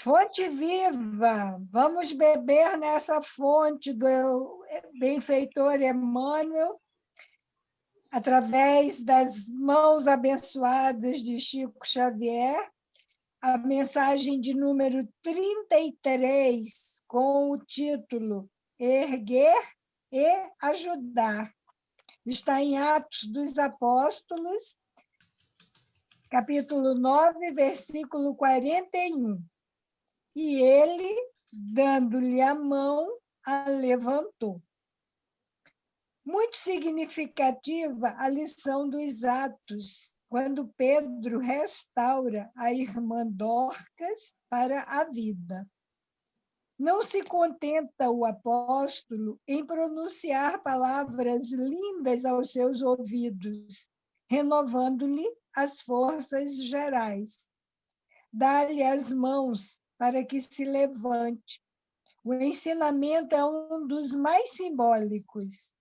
Fonte viva, vamos beber nessa fonte do benfeitor Emmanuel, através das mãos abençoadas de Chico Xavier, a mensagem de número 33, com o título Erguer e Ajudar. Está em Atos dos Apóstolos, capítulo 9, versículo 41. E ele, dando-lhe a mão, a levantou. Muito significativa a lição dos Atos, quando Pedro restaura a irmã Dorcas para a vida. Não se contenta o apóstolo em pronunciar palavras lindas aos seus ouvidos, renovando-lhe as forças gerais. Dá-lhe as mãos para que se levante. O ensinamento é um dos mais simbólicos.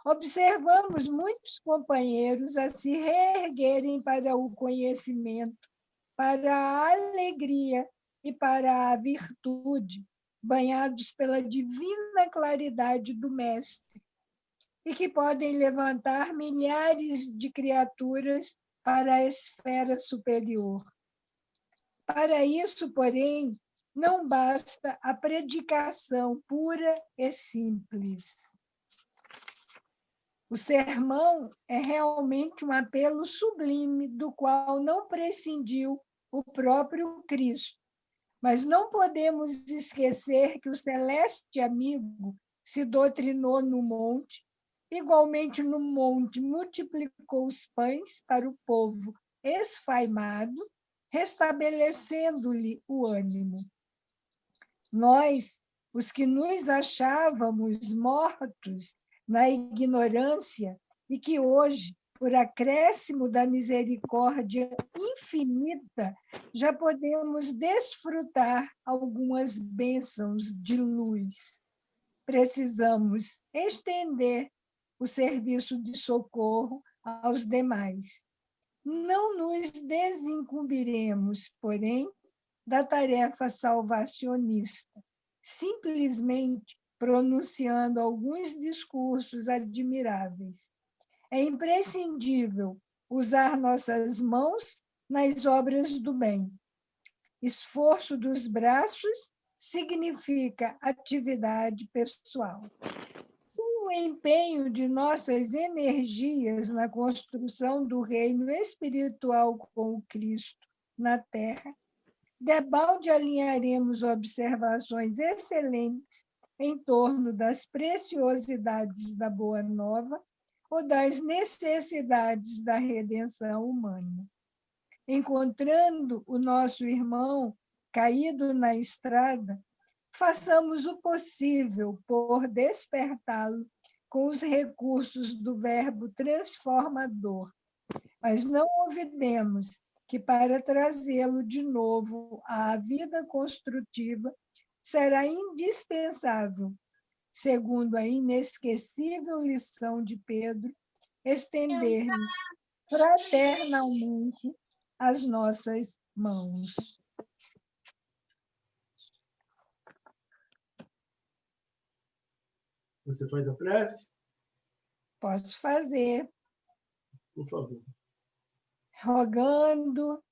Observamos muitos companheiros a se reerguerem para o conhecimento, para a alegria e para a virtude, banhados pela divina claridade do Mestre, e que podem levantar milhares de criaturas para a esfera superior. Para isso, porém, não basta a predicação pura e simples. O sermão é realmente um apelo sublime do qual não prescindiu o próprio Cristo. Mas não podemos esquecer que o celeste amigo se doutrinou no monte, igualmente no monte multiplicou os pães para o povo esfaimado, restabelecendo-lhe o ânimo. Nós, os que nos achávamos mortos na ignorância e que hoje, por acréscimo da misericórdia infinita, já podemos desfrutar algumas bênçãos de luz. Precisamos estender o serviço de socorro aos demais. Não nos desincumbiremos, porém, da tarefa salvacionista, simplesmente pronunciando alguns discursos admiráveis. É imprescindível usar nossas mãos nas obras do bem. Esforço dos braços significa atividade pessoal. Sem o empenho de nossas energias na construção do reino espiritual com o Cristo na Terra, debalde alinharemos observações excelentes em torno das preciosidades da Boa Nova ou das necessidades da redenção humana. Encontrando o nosso irmão caído na estrada, façamos o possível por despertá-lo com os recursos do verbo transformador, mas não olvidemos que para trazê-lo de novo à vida construtiva será indispensável, segundo a inesquecível lição de Pedro, estender-lhe fraternalmente as nossas mãos. Você faz a prece? Posso fazer. Por favor. Rogando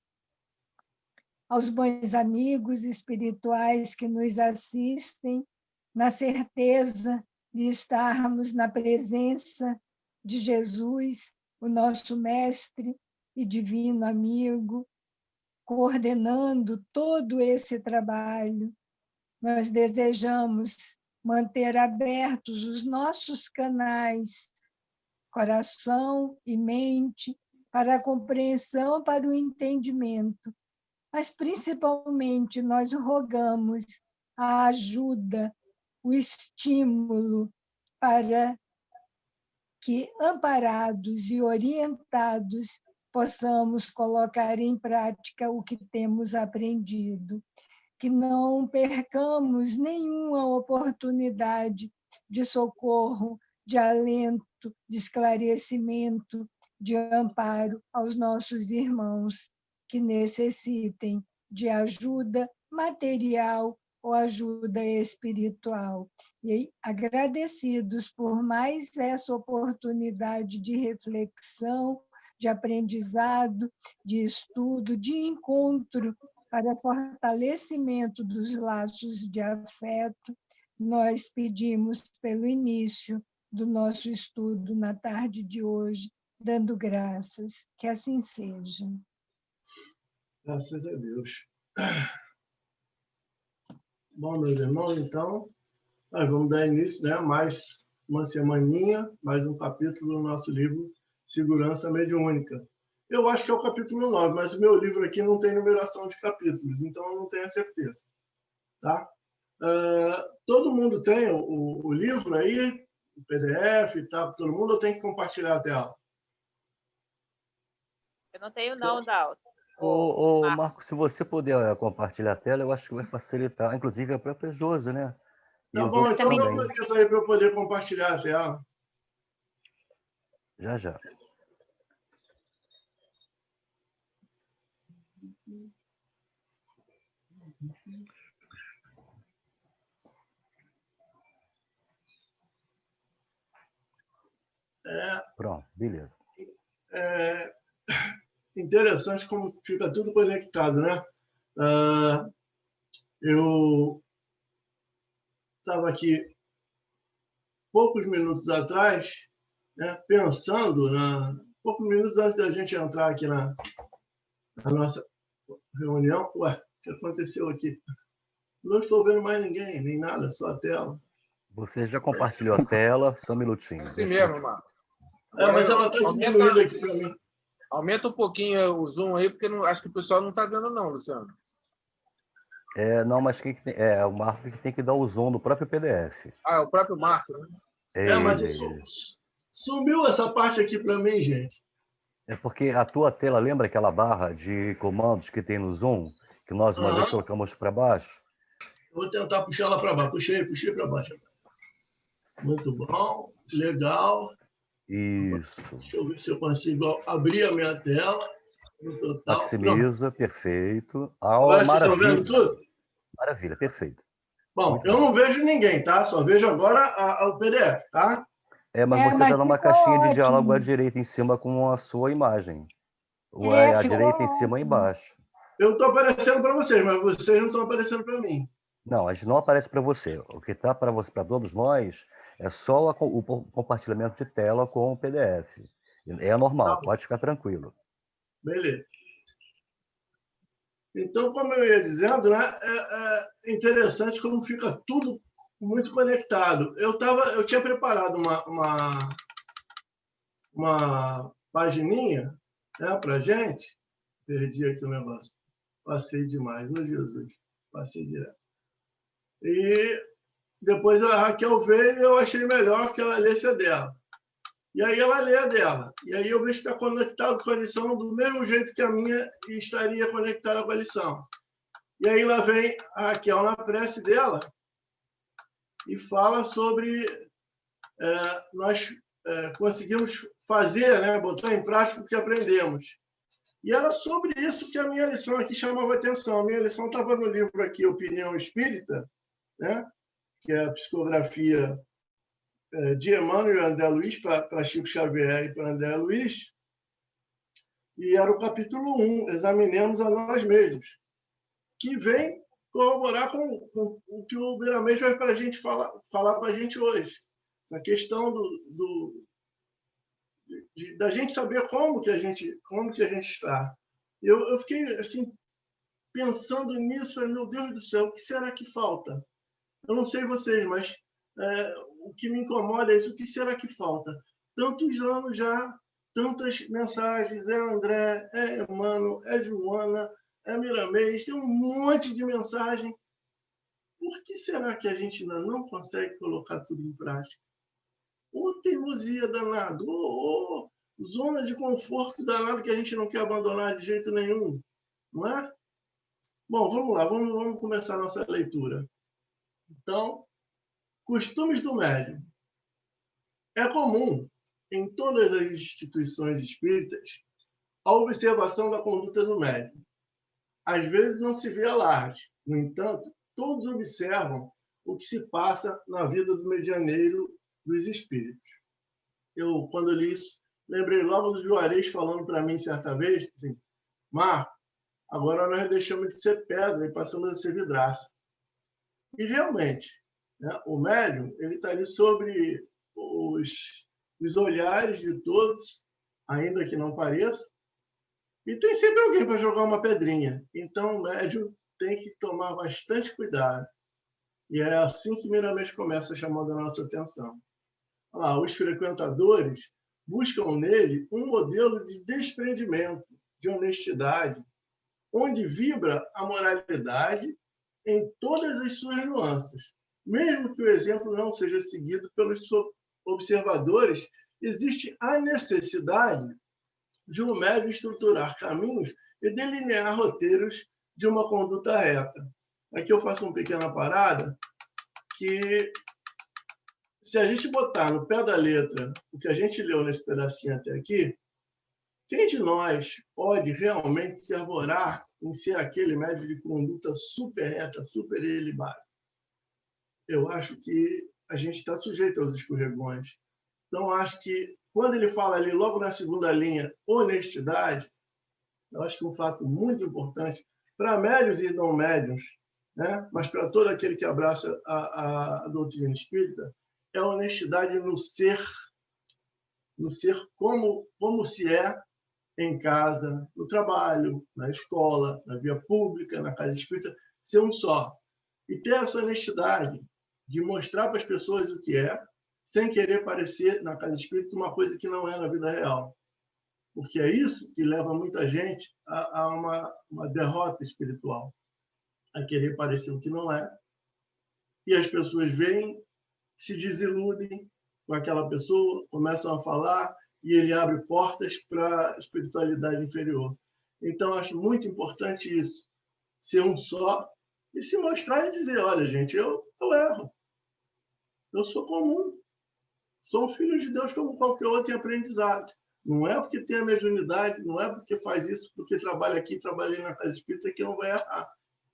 aos bons amigos espirituais que nos assistem, na certeza de estarmos na presença de Jesus, o nosso mestre e divino amigo, coordenando todo esse trabalho. Nós desejamos manter abertos os nossos canais, coração e mente, para a compreensão, para o entendimento. Mas, principalmente, nós rogamos a ajuda, o estímulo para que, amparados e orientados, possamos colocar em prática o que temos aprendido. Que não percamos nenhuma oportunidade de socorro, de alento, de esclarecimento, de amparo aos nossos irmãos que necessitem de ajuda, material ou ajuda espiritual. E agradecidos por mais essa oportunidade de reflexão, de aprendizado, de estudo, de encontro para fortalecimento dos laços de afeto, nós pedimos pelo início do nosso estudo na tarde de hoje, dando graças, que assim seja. Graças a Deus. Bom, meus irmãos, então, nós vamos dar início, né, mais uma semaninha, mais um capítulo do nosso livro Segurança Mediúnica. Eu acho que é o capítulo 9, mas o meu livro aqui não tem numeração de capítulos, então eu não tenho a certeza. Tá? Todo mundo tem o livro aí, o PDF, tá? Todo mundo, ou tem que compartilhar a tela? Eu não tenho não, Dalton. Ô, Marco, se você puder compartilhar a tela, eu acho que vai facilitar. Inclusive a própria Josi, né? E Tá os bom, outros então também. dá uma licença aí para eu poder compartilhar a tela. Já, já. Pronto, beleza. Interessante como fica tudo conectado, né? Eu estava aqui poucos minutos atrás, né, pensando, poucos minutos antes da gente entrar aqui na nossa reunião. Ué, o que aconteceu aqui? Não estou vendo mais ninguém, nem nada, só a tela. Você já compartilhou a tela, só um minutinho. É assim mesmo, Marco. Mas ela está diminuindo aqui para mim. Aumenta um pouquinho o zoom aí, porque acho que o pessoal não está vendo não, Luciano. Não, mas quem que tem, o Marco que tem que dar o zoom no próprio PDF. Ah, é o próprio Marco, né? Mas sumiu essa parte aqui para mim, gente. É porque a tua tela, lembra aquela barra de comandos que tem no Zoom, que nós uma vez colocamos para baixo? Eu vou tentar puxar ela para baixo. Puxei para baixo. Muito bom, legal. Isso. Deixa eu ver se eu consigo abrir a minha tela no total. Maximiza, pronto. Perfeito. Agora vocês estão vendo tudo? Maravilha, perfeito. Bom, muito eu bom. Não vejo ninguém, tá? Só vejo agora o PDF, tá? Mas você está numa caixinha de diálogo à direita em cima com a sua imagem. À direita em cima e embaixo. Eu estou aparecendo para vocês, mas vocês não estão aparecendo para mim. Não, a gente não aparece para você. O que está para todos nós é só o compartilhamento de tela com o PDF. É normal, pode ficar tranquilo. Beleza. Então, como eu ia dizendo, né, é interessante como fica tudo muito conectado. Eu tinha preparado uma pagininha, né, para a gente. Perdi aqui o negócio. Passei demais. Ô, Jesus. Passei direto. E depois a Raquel veio e eu achei melhor que ela lesse a dela. E aí ela lê a dela. E aí eu vejo que está conectado com a lição do mesmo jeito que a minha estaria conectada com a lição. E aí lá vem a Raquel na prece dela e fala sobre nós conseguimos fazer, né, botar em prática o que aprendemos. E era sobre isso que a minha lição aqui chamava atenção. A minha lição estava no livro aqui, Opinião Espírita, né, que é a psicografia de Emmanuel e André Luiz, para Chico Xavier e para André Luiz. E era o capítulo 1, Examinemos a Nós Mesmos, que vem corroborar com o que o Biramês vai para a gente falar para a gente hoje. Essa questão da gente saber como que a gente está. Eu fiquei assim pensando nisso, falei, meu Deus do céu, o que será que falta? Eu não sei vocês, mas o que me incomoda é isso, o que será que falta? Tantos anos já, tantas mensagens, é André, é Emmanuel, é Joana, é Miramês, tem um monte de mensagem. Por que será que a gente ainda não consegue colocar tudo em prática? Ou teimosia danado, ou zona de conforto danado que a gente não quer abandonar de jeito nenhum, não é? Bom, vamos lá, vamos começar a nossa leitura. Então, costumes do médium. É comum, em todas as instituições espíritas, a observação da conduta do médium. às vezes não se vê alarde. No entanto, todos observam o que se passa na vida do medianeiro dos espíritos. Eu, quando li isso, lembrei logo do Juarez falando para mim certa vez, assim, Marco, agora nós deixamos de ser pedra e passamos a ser vidraça. E realmente, né, o médium está ali sobre os olhares de todos, ainda que não pareça, e tem sempre alguém para jogar uma pedrinha. Então, o médium tem que tomar bastante cuidado. E é assim que Miramês começa chamando a nossa atenção. Os frequentadores buscam nele um modelo de desprendimento, de honestidade, onde vibra a moralidade em todas as suas nuances. Mesmo que o exemplo não seja seguido pelos observadores, existe a necessidade de um médium estruturar caminhos e delinear roteiros de uma conduta reta. Aqui eu faço uma pequena parada, que se a gente botar no pé da letra o que a gente leu nesse pedacinho até aqui, quem de nós pode realmente se arvorar em ser aquele médium de conduta super reta, super ilibada? Eu acho que a gente está sujeito aos escorregões. Então, acho que quando ele fala ali, logo na segunda linha, honestidade, eu acho que um fato muito importante para médiuns e não médiuns, né? Mas para todo aquele que abraça a doutrina espírita, é a honestidade no ser como se é em casa, no trabalho, na escola, na via pública, na casa espírita, ser um só. E ter essa honestidade de mostrar para as pessoas o que é, sem querer parecer na casa espírita uma coisa que não é na vida real. Porque é isso que leva muita gente a uma derrota espiritual, a querer parecer o que não é. E as pessoas veem, se desiludem com aquela pessoa, começam a falar e ele abre portas para a espiritualidade inferior. Então, acho muito importante isso, ser um só e se mostrar e dizer, olha, gente, eu erro. Eu sou comum. Sou um filho de Deus como qualquer outro em aprendizado. Não é porque tem a mediunidade, não é porque faz isso, porque trabalha aqui, trabalhei na casa espírita, que não vai errar.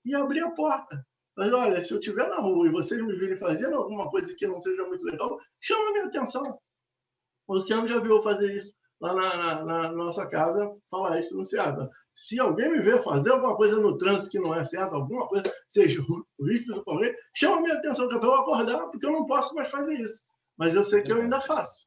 E abrir a porta. Mas, olha, se eu estiver na rua e vocês me virem fazendo alguma coisa que não seja muito legal, chama a minha atenção. O Luciano já viu eu fazer isso lá na nossa casa, falar isso no Ceará. Se alguém me ver fazer alguma coisa no trânsito que não é certa, alguma coisa, seja o risco do alguém, chama a minha atenção, que eu vou acordar, porque eu não posso mais fazer isso. Mas eu sei que eu ainda faço.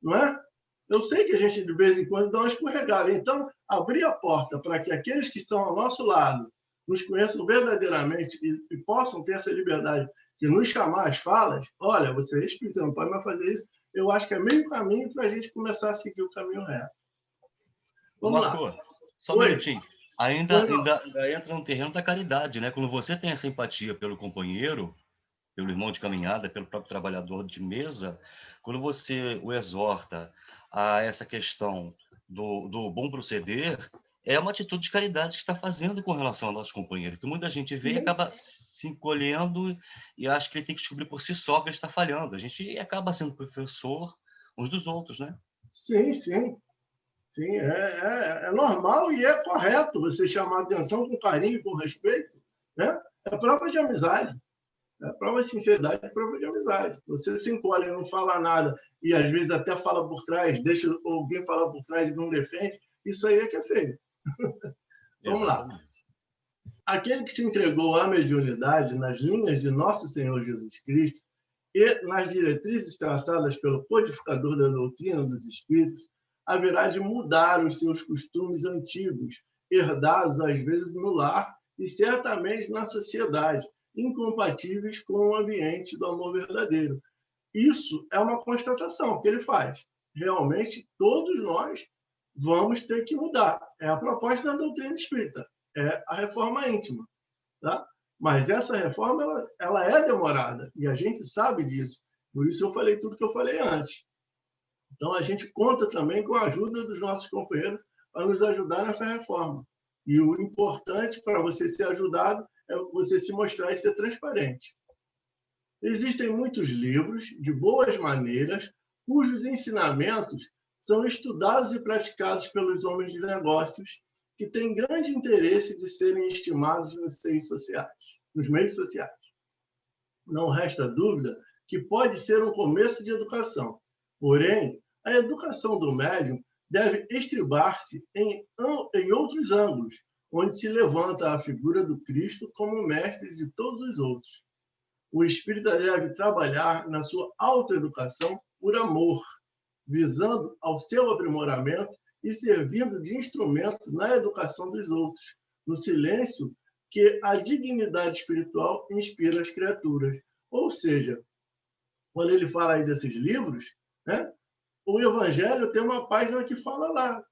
Não é? Eu sei que a gente, de vez em quando, dá uma escorregada. Então, abrir a porta para que aqueles que estão ao nosso lado nos conheçam verdadeiramente e possam ter essa liberdade de nos chamar às falas, olha, você é espírita, não pode mais fazer isso, eu acho que é meio caminho para a gente começar a seguir o caminho reto. Vamos Marco, lá. só um minutinho. Ainda entra no terreno da caridade, né? Quando você tem essa empatia pelo companheiro, pelo irmão de caminhada, pelo próprio trabalhador de mesa, quando você o exorta a essa questão do bom proceder, é uma atitude de caridade que está fazendo com relação ao nosso companheiro, que muita gente vê e acaba se encolhendo e acha que ele tem que descobrir por si só que ele está falhando. A gente acaba sendo professor uns dos outros, né? Sim, sim. Sim, é normal e é correto você chamar a atenção com carinho e com respeito, né? É prova de amizade. É prova de sinceridade, é prova de amizade. Você se encolhe, não fala nada e às vezes até fala por trás, deixa alguém falar por trás e não defende, isso aí é que é feio. Vamos lá. Aquele que se entregou à mediunidade nas linhas de Nosso Senhor Jesus Cristo e nas diretrizes traçadas pelo codificador da doutrina dos Espíritos, haverá de mudar os seus costumes antigos, herdados às vezes no lar e certamente na sociedade, incompatíveis com o ambiente do amor verdadeiro. Isso é uma constatação que ele faz. Realmente, todos nós vamos ter que mudar. É a proposta da doutrina espírita, é a reforma íntima. Tá? Mas essa reforma ela é demorada, e a gente sabe disso. Por isso eu falei tudo que eu falei antes. Então, a gente conta também com a ajuda dos nossos companheiros para nos ajudar nessa reforma. E o importante para você ser ajudado é você se mostrar e ser transparente. Existem muitos livros de boas maneiras cujos ensinamentos são estudados e praticados pelos homens de negócios que têm grande interesse de serem estimados nos meios sociais. Não resta dúvida que pode ser um começo de educação. Porém, a educação do médium deve estribar-se em outros ângulos, onde se levanta a figura do Cristo como mestre de todos os outros. O espírita deve trabalhar na sua autoeducação por amor, visando ao seu aprimoramento e servindo de instrumento na educação dos outros, no silêncio que a dignidade espiritual inspira as criaturas. Ou seja, quando ele fala aí desses livros, né, o Evangelho tem uma página que fala lá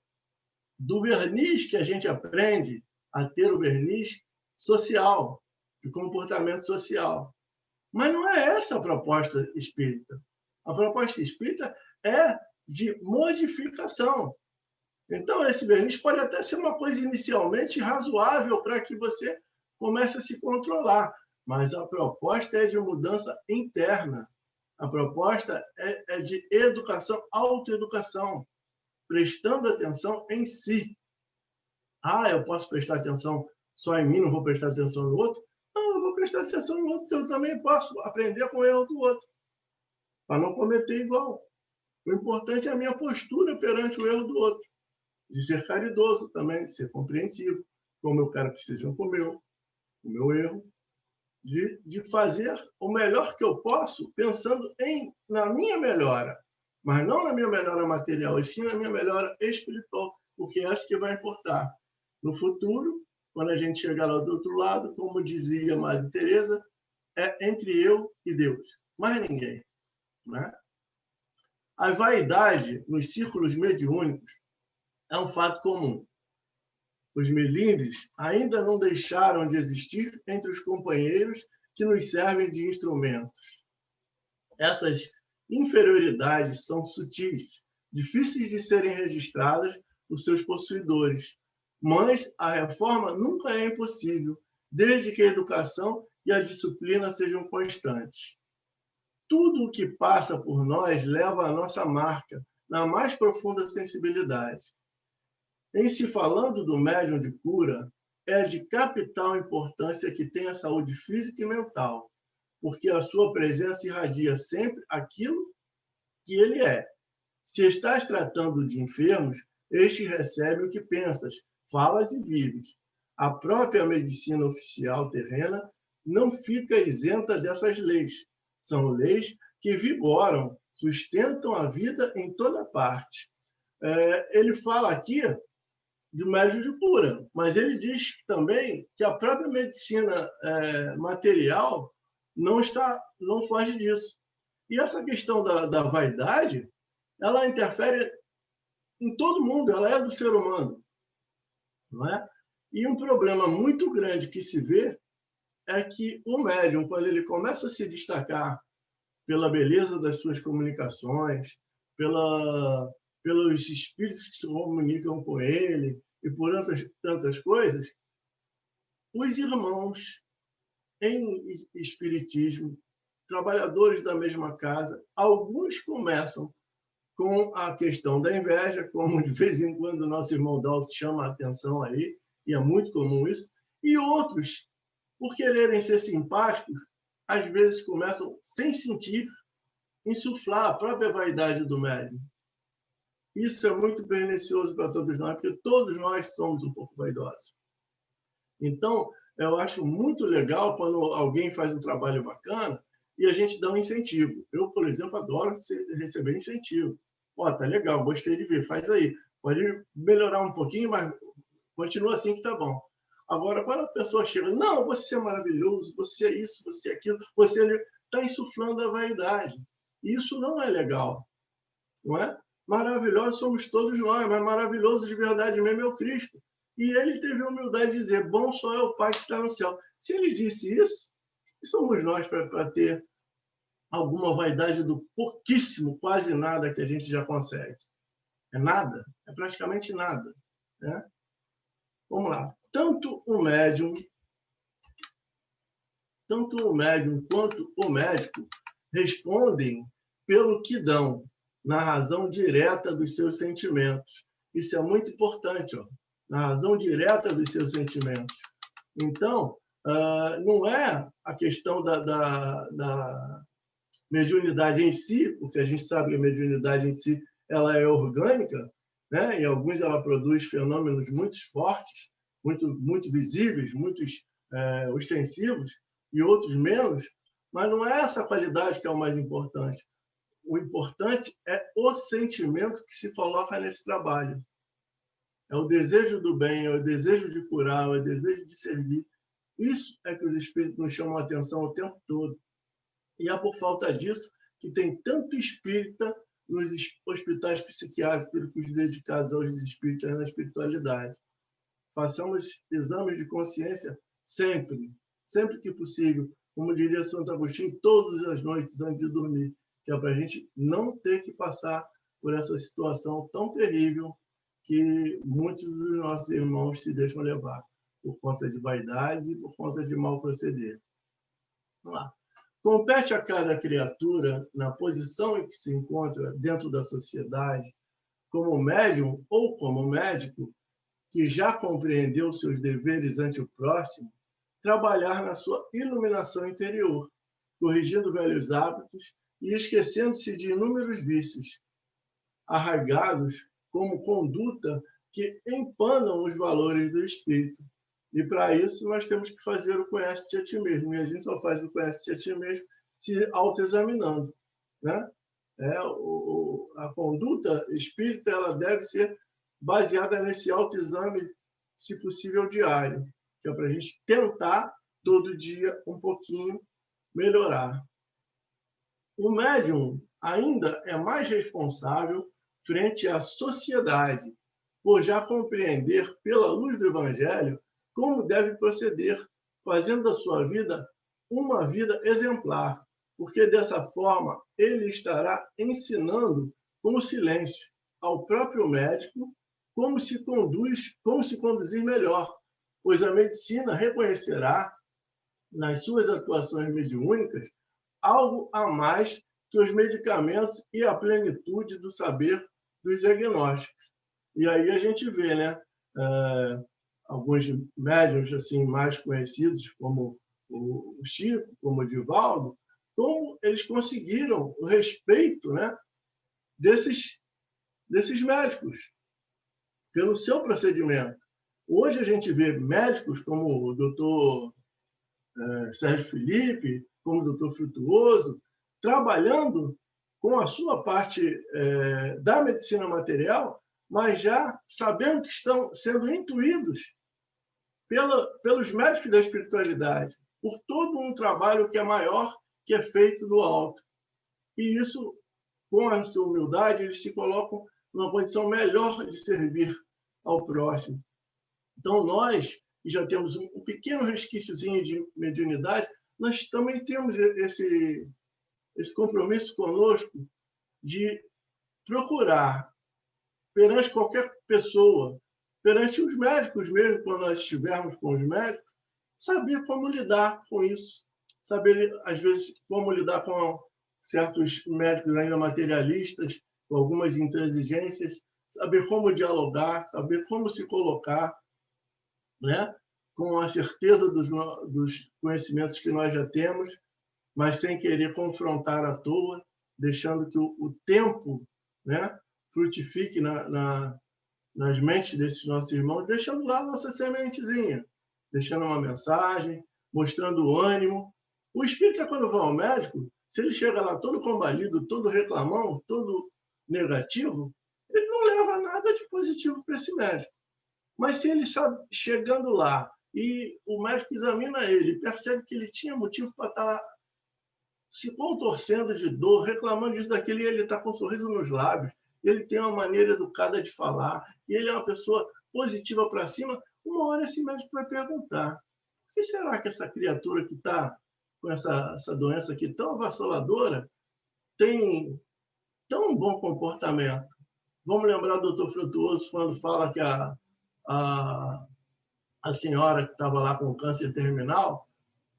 do verniz que a gente aprende a ter, o verniz social, de comportamento social. Mas não é essa a proposta espírita. A proposta espírita é de modificação. Então, esse verniz pode até ser uma coisa inicialmente razoável para que você comece a se controlar, mas a proposta é de mudança interna. A proposta é de educação, autoeducação, prestando atenção em si. Eu posso prestar atenção só em mim, não vou prestar atenção no outro? Não, eu vou prestar atenção no outro, porque eu também posso aprender com o erro do outro, para não cometer igual. O importante é a minha postura perante o erro do outro, de ser caridoso também, de ser compreensivo, como eu quero que sejam com o meu erro, de fazer o melhor que eu posso, pensando na minha melhora, mas não na minha melhora material, e sim na minha melhora espiritual, porque é essa que vai importar. No futuro, quando a gente chegar lá do outro lado, como dizia Madre Teresa, é entre eu e Deus, mais ninguém. Né? A vaidade nos círculos mediúnicos é um fato comum. Os melindres ainda não deixaram de existir entre os companheiros que nos servem de instrumentos. Essas inferioridades são sutis, difíceis de serem registradas por seus possuidores, mas a reforma nunca é impossível, desde que a educação e a disciplina sejam constantes. Tudo o que passa por nós leva a nossa marca, na mais profunda sensibilidade. Em se falando do médium de cura, é de capital importância que tenha saúde física e mental, porque a sua presença irradia sempre aquilo que ele é. Se estás tratando de enfermos, este recebe o que pensas, falas e vives. A própria medicina oficial terrena não fica isenta dessas leis. São leis que vigoram, sustentam a vida em toda parte. Ele fala aqui de médium de cura, mas ele diz também que a própria medicina material não foge disso. E essa questão da vaidade, ela interfere em todo mundo, ela é do ser humano. Não é? E um problema muito grande que se vê é que o médium, quando ele começa a se destacar pela beleza das suas comunicações, pelos espíritos que se comunicam com ele e por tantas coisas, os irmãos em espiritismo, trabalhadores da mesma casa, alguns começam com a questão da inveja, como de vez em quando o nosso irmão Dalto chama a atenção aí, e é muito comum isso, e outros, por quererem ser simpáticos, às vezes começam, sem sentir, insuflar a própria vaidade do médium. Isso é muito pernicioso para todos nós, porque todos nós somos um pouco vaidosos. Então, eu acho muito legal quando alguém faz um trabalho bacana e a gente dá um incentivo. Eu, por exemplo, adoro receber incentivo. Tá legal, gostei de ver, faz aí. Pode melhorar um pouquinho, mas continua assim que tá bom. Agora, quando a pessoa chega, não, você é maravilhoso, você é isso, você é aquilo, você está insuflando a vaidade. Isso não é legal, não é? Maravilhosos somos todos nós, mas maravilhoso de verdade mesmo é o Cristo. E ele teve a humildade de dizer, bom só é o Pai que está no céu. Se ele disse isso, somos nós para ter alguma vaidade do pouquíssimo, quase nada que a gente já consegue. É nada, é praticamente nada. Né? Vamos lá. Tanto o médium quanto o médico respondem pelo que dão, na razão direta dos seus sentimentos. Isso é muito importante. na razão direta dos seus sentimentos. Então, não é a questão da mediunidade em si, porque a gente sabe que a mediunidade em si ela é orgânica, né? E alguns ela produz fenômenos muito fortes, muito visíveis, muito ostensivos, e outros menos, mas não é essa qualidade que é o mais importante. O importante é o sentimento que se coloca nesse trabalho. É o desejo do bem, é o desejo de curar, é o desejo de servir. Isso é que os espíritos nos chamam a atenção o tempo todo. E é por falta disso que tem tanto espírita nos hospitais psiquiátricos dedicados aos espíritas na espiritualidade. Façamos exames de consciência sempre que possível, como diria Santo Agostinho, todas as noites antes de dormir, que é para a gente não ter que passar por essa situação tão terrível que muitos dos nossos irmãos se deixam levar por conta de vaidades e por conta de mau proceder. Vamos lá. Compete a cada criatura, na posição em que se encontra dentro da sociedade, como médium ou como médico, que já compreendeu seus deveres ante o próximo, trabalhar na sua iluminação interior, corrigindo velhos hábitos e esquecendo-se de inúmeros vícios, arraigados como conduta que empanam os valores do espírito. E, para isso, nós temos que fazer o conhece-te a ti mesmo. E a gente só faz o conhece-te a ti mesmo se autoexaminando, né? A conduta espírita ela deve ser baseada nesse autoexame, se possível, diário, que é para a gente tentar, todo dia, um pouquinho melhorar. O médium ainda é mais responsável frente à sociedade, por já compreender, pela luz do Evangelho, como deve proceder, fazendo da sua vida uma vida exemplar, porque dessa forma ele estará ensinando com o silêncio ao próprio médico como se conduzir melhor, pois a medicina reconhecerá nas suas atuações mediúnicas algo a mais que os medicamentos e a plenitude do saber dos diagnósticos. E aí a gente vê, né? Alguns médiuns assim, mais conhecidos, como o Chico, como o Divaldo, como eles conseguiram o respeito, né, desses médicos, pelo seu procedimento. Hoje a gente vê médicos como o doutor Sérgio Felipe, como o doutor Frutuoso, trabalhando com a sua parte da medicina material, mas já sabendo que estão sendo intuídos pelos médicos da espiritualidade, por todo um trabalho que é maior, que é feito do alto. E isso, com essa humildade, eles se colocam numa condição melhor de servir ao próximo. Então, nós, que já temos um pequeno resquíciozinho de mediunidade, nós também temos esse compromisso conosco de procurar, perante qualquer pessoa, perante os médicos mesmo, quando nós estivermos com os médicos, saber como lidar com isso, saber, às vezes, como lidar com certos médicos ainda materialistas, com algumas intransigências, saber como dialogar, saber como se colocar, né? Com a certeza dos conhecimentos que nós já temos, mas sem querer confrontar à toa, deixando que o tempo, né, frutifique nas mentes desses nossos irmãos, deixando lá a nossa sementezinha, deixando uma mensagem, mostrando o ânimo. O espírita, quando vai ao médico, se ele chega lá todo combalido, todo reclamão, todo negativo, ele não leva nada de positivo para esse médico. Mas se ele está chegando lá e o médico examina ele, percebe que ele tinha motivo para estar se contorcendo de dor, reclamando disso, daquilo, e ele está com um sorriso nos lábios, ele tem uma maneira educada de falar, e ele é uma pessoa positiva para cima, uma hora esse médico vai perguntar: por que será que essa criatura que está com essa doença aqui tão avassaladora tem tão bom comportamento? Vamos lembrar do doutor Frutuoso quando fala que a senhora que estava lá com câncer terminal,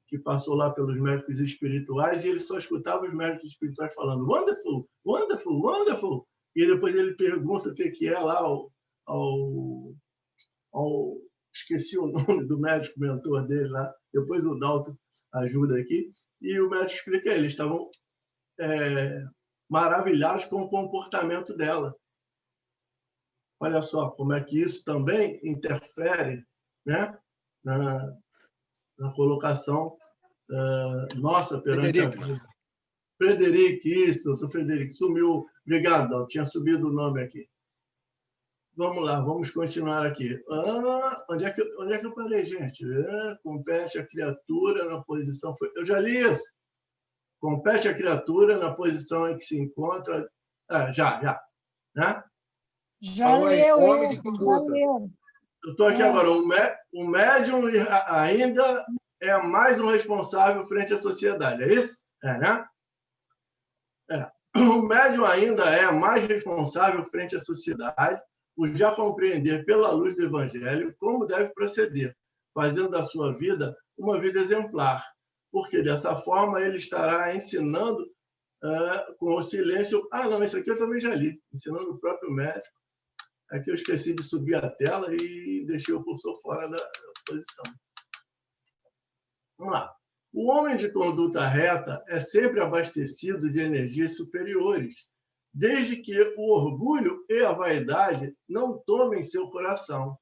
que passou lá pelos médicos espirituais, e ele só escutava os médicos espirituais falando wonderful, wonderful, wonderful. E depois ele pergunta o que é lá ao esqueci o nome do médico mentor dele lá, depois o Dalton ajuda aqui, e o médico explica a eles, estavam maravilhados com o comportamento dela. Olha só como é que isso também interfere, né, na colocação nossa perante a vida. Frederico, isso, doutor Frederico, sumiu. Obrigado, Dalton, tinha subido o nome aqui. Vamos lá, vamos continuar aqui. Onde é que eu parei, gente? Compete a criatura na posição... Eu já li isso. Compete a criatura na posição em que se encontra... Já. Né? Já leu, homem de já conduta. leu. Eu estou aqui agora. O médium ainda é mais um responsável frente à sociedade. É isso? Né? O médium ainda é mais responsável frente à sociedade por já compreender pela luz do Evangelho como deve proceder, fazendo da sua vida uma vida exemplar, porque dessa forma ele estará ensinando com o silêncio... não, isso aqui eu também já li, ensinando o próprio médico. Aqui eu esqueci de subir a tela e deixei o cursor fora da posição. Vamos lá. O homem de conduta reta é sempre abastecido de energias superiores, desde que o orgulho e a vaidade não tomem seu coração.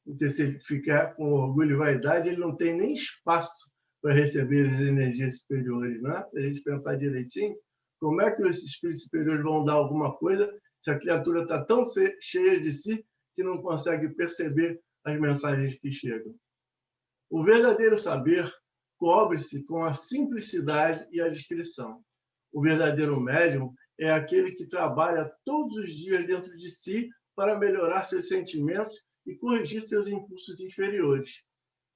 Porque se ficar com orgulho e vaidade, ele não tem nem espaço para receber as energias superiores. Né? Se a gente pensar direitinho, como é que os espíritos superiores vão dar alguma coisa se a criatura está tão cheia de si que não consegue perceber as mensagens que chegam? O verdadeiro saber cobre-se com a simplicidade e a discrição. O verdadeiro médium é aquele que trabalha todos os dias dentro de si para melhorar seus sentimentos e corrigir seus impulsos inferiores.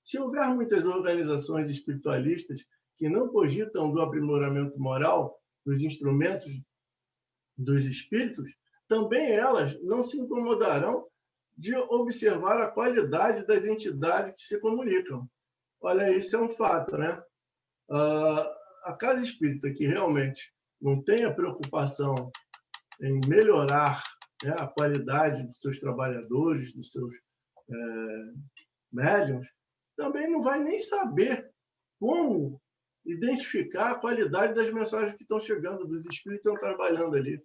Se houver muitas organizações espiritualistas que não cogitam do aprimoramento moral dos instrumentos dos espíritos, também elas não se incomodarão de observar a qualidade das entidades que se comunicam. Olha, isso é um fato, né? A casa espírita que realmente não tem a preocupação em melhorar, né, a qualidade dos seus trabalhadores, dos seus médiuns, também não vai nem saber como identificar a qualidade das mensagens que estão chegando, dos espíritos que estão trabalhando ali.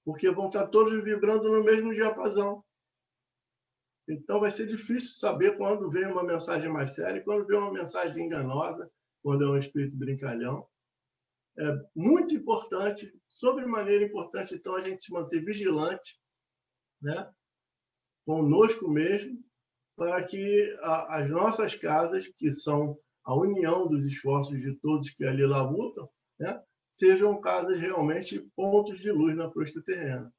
Porque vão estar todos vibrando no mesmo diapasão. Então, vai ser difícil saber quando vem uma mensagem mais séria e quando vem uma mensagem enganosa, quando é um espírito brincalhão. É muito importante, sobremaneira importante, então, a gente se manter vigilante, né, conosco mesmo, para que as nossas casas, que são a união dos esforços de todos que ali labutam, né, sejam casas realmente pontos de luz na crosta terrena.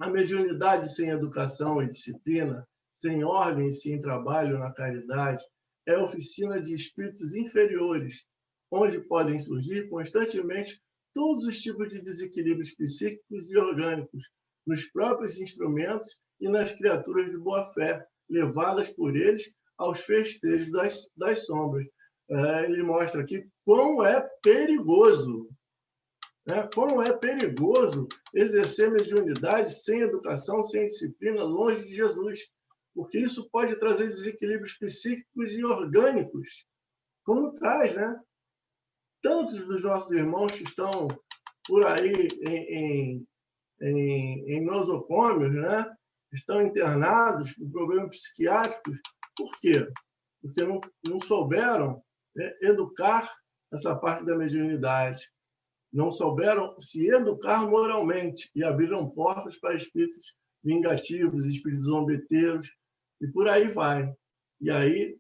A mediunidade sem educação e disciplina, sem ordem e sem trabalho na caridade, é oficina de espíritos inferiores, onde podem surgir constantemente todos os tipos de desequilíbrios psíquicos e orgânicos, nos próprios instrumentos e nas criaturas de boa-fé, levadas por eles aos festejos das sombras. Ele mostra aqui quão é perigoso, como é perigoso exercer mediunidade sem educação, sem disciplina, longe de Jesus, porque isso pode trazer desequilíbrios psíquicos e orgânicos, como traz, né? Tantos dos nossos irmãos que estão por aí em nosocômios, né? Estão internados com problemas psiquiátricos. Por quê? Porque não souberam, né, educar essa parte da mediunidade. Não souberam se educar moralmente e abriram portas para espíritos vingativos, espíritos zombeteiros, e por aí vai. E aí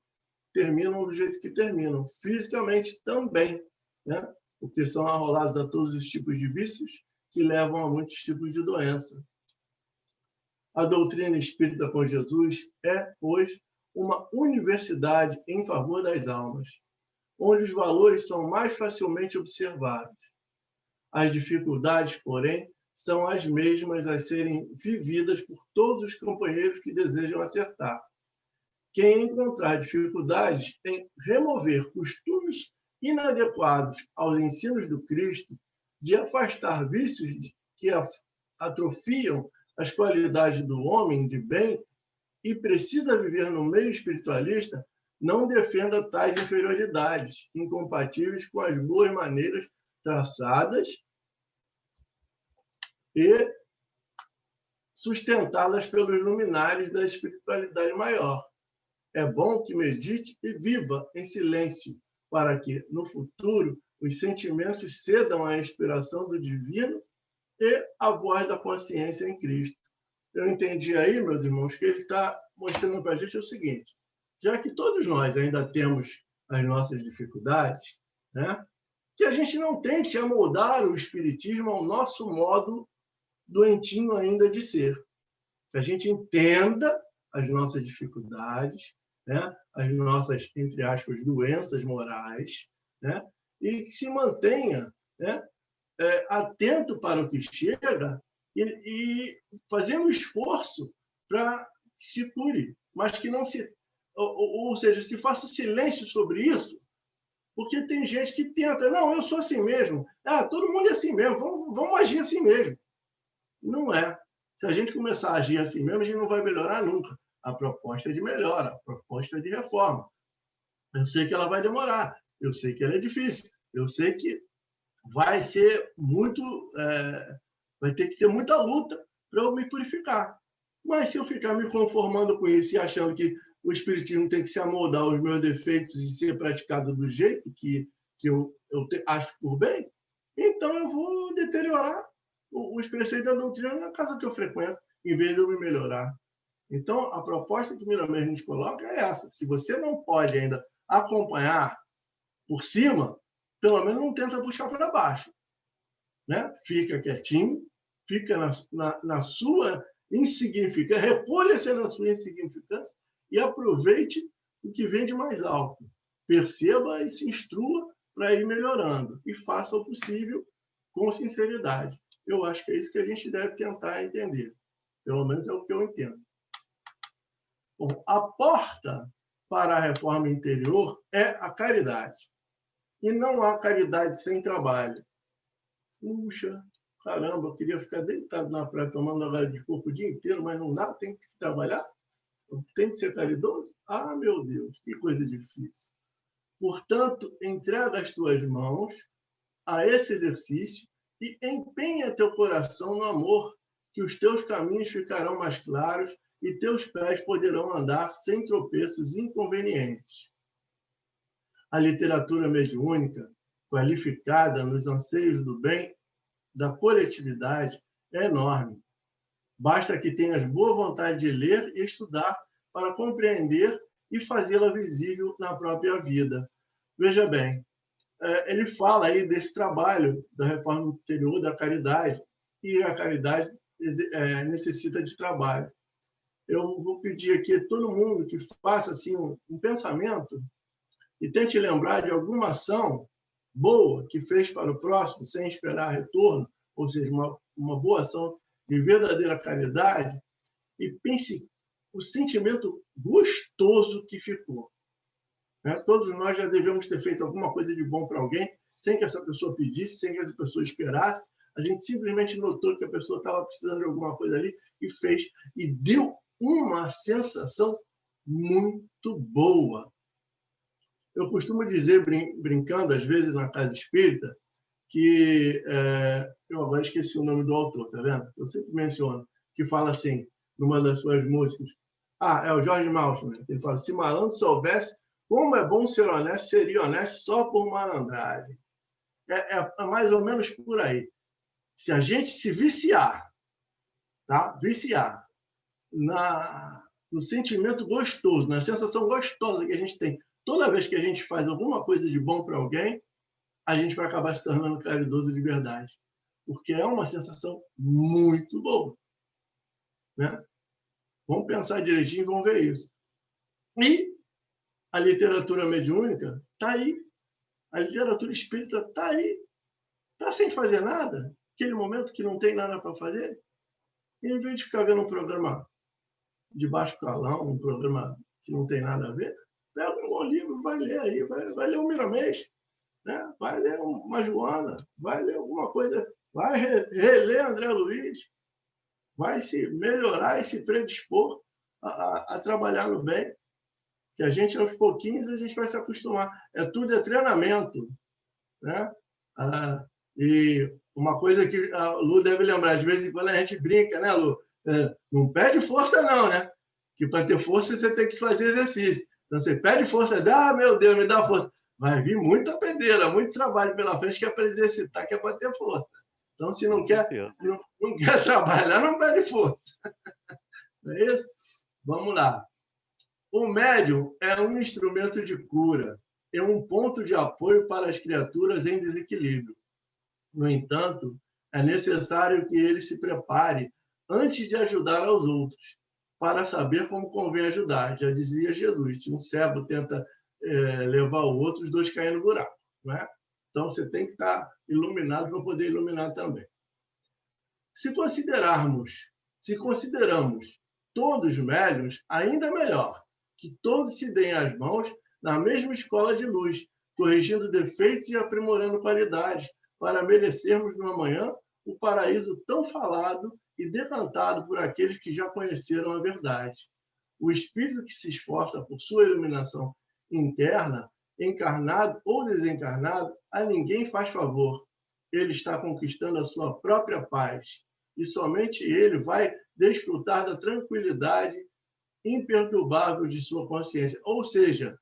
terminam do jeito que terminam, fisicamente também, né? Porque são arrolados a todos os tipos de vícios que levam a muitos tipos de doença. A doutrina espírita com Jesus é, pois, uma universidade em favor das almas, onde os valores são mais facilmente observados. As dificuldades, porém, são as mesmas a serem vividas por todos os companheiros que desejam acertar. Quem encontrar dificuldades em remover costumes inadequados aos ensinos do Cristo, de afastar vícios que atrofiam as qualidades do homem de bem e precisa viver no meio espiritualista, não defenda tais inferioridades, incompatíveis com as boas maneiras traçadas e sustentadas pelos luminares da espiritualidade maior. É bom que medite e viva em silêncio, para que, no futuro, os sentimentos cedam à inspiração do divino e à voz da consciência em Cristo. Eu entendi aí, meus irmãos, que ele está mostrando para a gente o seguinte: já que todos nós ainda temos as nossas dificuldades, né, que a gente não tente amoldar o espiritismo ao nosso modo doentinho ainda de ser. Que a gente entenda as nossas dificuldades, né, as nossas, entre aspas, doenças morais, né, e que se mantenha, né, atento para o que chega e fazer um esforço para que se cure, mas que não se... Ou seja, se faça silêncio sobre isso, porque tem gente que tenta, não, eu sou assim mesmo, todo mundo é assim mesmo, vamos agir assim mesmo. Não é. Se a gente começar a agir assim mesmo, a gente não vai melhorar nunca. A proposta é de melhora, a proposta é de reforma. Eu sei que ela vai demorar, eu sei que ela é difícil, eu sei que vai ser muito... vai ter que ter muita luta para eu me purificar. Mas se eu ficar me conformando com isso e achando que o espiritismo tem que se amoldar aos meus defeitos e ser praticado do jeito que eu acho por bem, então eu vou deteriorar os preceitos da doutrina na casa que eu frequento, em vez de eu me melhorar. Então, a proposta que Miramês nos coloca é essa. Se você não pode ainda acompanhar por cima, pelo menos não tenta puxar para baixo. Né? Fica quietinho, fica na sua insignificância, recolha-se na sua insignificância e aproveite o que vem de mais alto. Perceba e se instrua para ir melhorando e faça o possível com sinceridade. Eu acho que é isso que a gente deve tentar entender. Pelo menos é o que eu entendo. Bom, a porta para a reforma interior é a caridade. E não há caridade sem trabalho. Puxa, caramba, eu queria ficar deitado na praia tomando água de coco o dia inteiro, mas não dá, tem que trabalhar? Tem que ser caridoso? Ah, meu Deus, que coisa difícil. Portanto, entrega as tuas mãos a esse exercício e empenha teu coração no amor, que os teus caminhos ficarão mais claros e teus pés poderão andar sem tropeços inconvenientes. A literatura mediúnica, qualificada nos anseios do bem da coletividade, é enorme. Basta que tenhas boa vontade de ler e estudar para compreender e fazê-la visível na própria vida. Veja bem, ele fala aí desse trabalho da reforma interior da caridade, e a caridade necessita de trabalho. Eu vou pedir aqui a todo mundo que faça assim, um pensamento e tente lembrar de alguma ação boa que fez para o próximo sem esperar retorno, ou seja, uma boa ação de verdadeira caridade, e pense o sentimento gostoso que ficou. Todos nós já devemos ter feito alguma coisa de bom para alguém, sem que essa pessoa pedisse, sem que essa pessoa esperasse. A gente simplesmente notou que a pessoa estava precisando de alguma coisa ali e fez, e deu uma sensação muito boa. Eu costumo dizer, brincando, às vezes, na casa espírita, que eu agora esqueci o nome do autor, tá vendo? Eu sempre menciono, que fala assim, numa das suas músicas, é o Jorge Maltner, ele fala, se malandro soubesse como é bom ser honesto, seria honesto só por malandragem. É mais ou menos por aí. Se a gente se viciar, tá? Viciar no sentimento gostoso, na sensação gostosa que a gente tem toda vez que a gente faz alguma coisa de bom para alguém, a gente vai acabar se tornando caridoso de verdade. Porque é uma sensação muito boa. Né? Vamos pensar direitinho e vamos ver isso. E a literatura mediúnica está aí. A literatura espírita está aí. Está sem fazer nada. Aquele momento que não tem nada para fazer. E, em vez de ficar vendo um programa de baixo calão, um programa que não tem nada a ver, pega um bom livro, vai ler aí, vai ler o Miramês, né? Vai ler uma Joana, vai ler alguma coisa, vai reler André Luiz, vai se melhorar e se predispor a trabalhar no bem, que a gente, aos pouquinhos, a gente vai se acostumar. Tudo é treinamento, né? E uma coisa que a Lu deve lembrar, de vez em quando a gente brinca, né, Lu? Não pede força, não, né? Que para ter força você tem que fazer exercício. Então, você pede força, meu Deus, me dá força. Vai vir muita pedreira, muito trabalho pela frente que é para exercitar, que é para ter força. Então, se não quer trabalhar, não pede força. Não é isso? Vamos lá. O médium é um instrumento de cura, é um ponto de apoio para as criaturas em desequilíbrio. No entanto, é necessário que ele se prepare antes de ajudar aos outros, para saber como convém ajudar. Já dizia Jesus, se um cego tenta levar o outro, os dois caem no buraco. Não é? Então, você tem que estar iluminado para poder iluminar também. Se consideramos todos médiuns, ainda melhor, que todos se deem as mãos na mesma escola de luz, corrigindo defeitos e aprimorando qualidades, para merecermos no amanhã o paraíso tão falado e decantado por aqueles que já conheceram a verdade. O espírito que se esforça por sua iluminação interna, encarnado ou desencarnado, a ninguém faz favor. Ele está conquistando a sua própria paz, e somente ele vai desfrutar da tranquilidade imperturbável de sua consciência. Ou seja,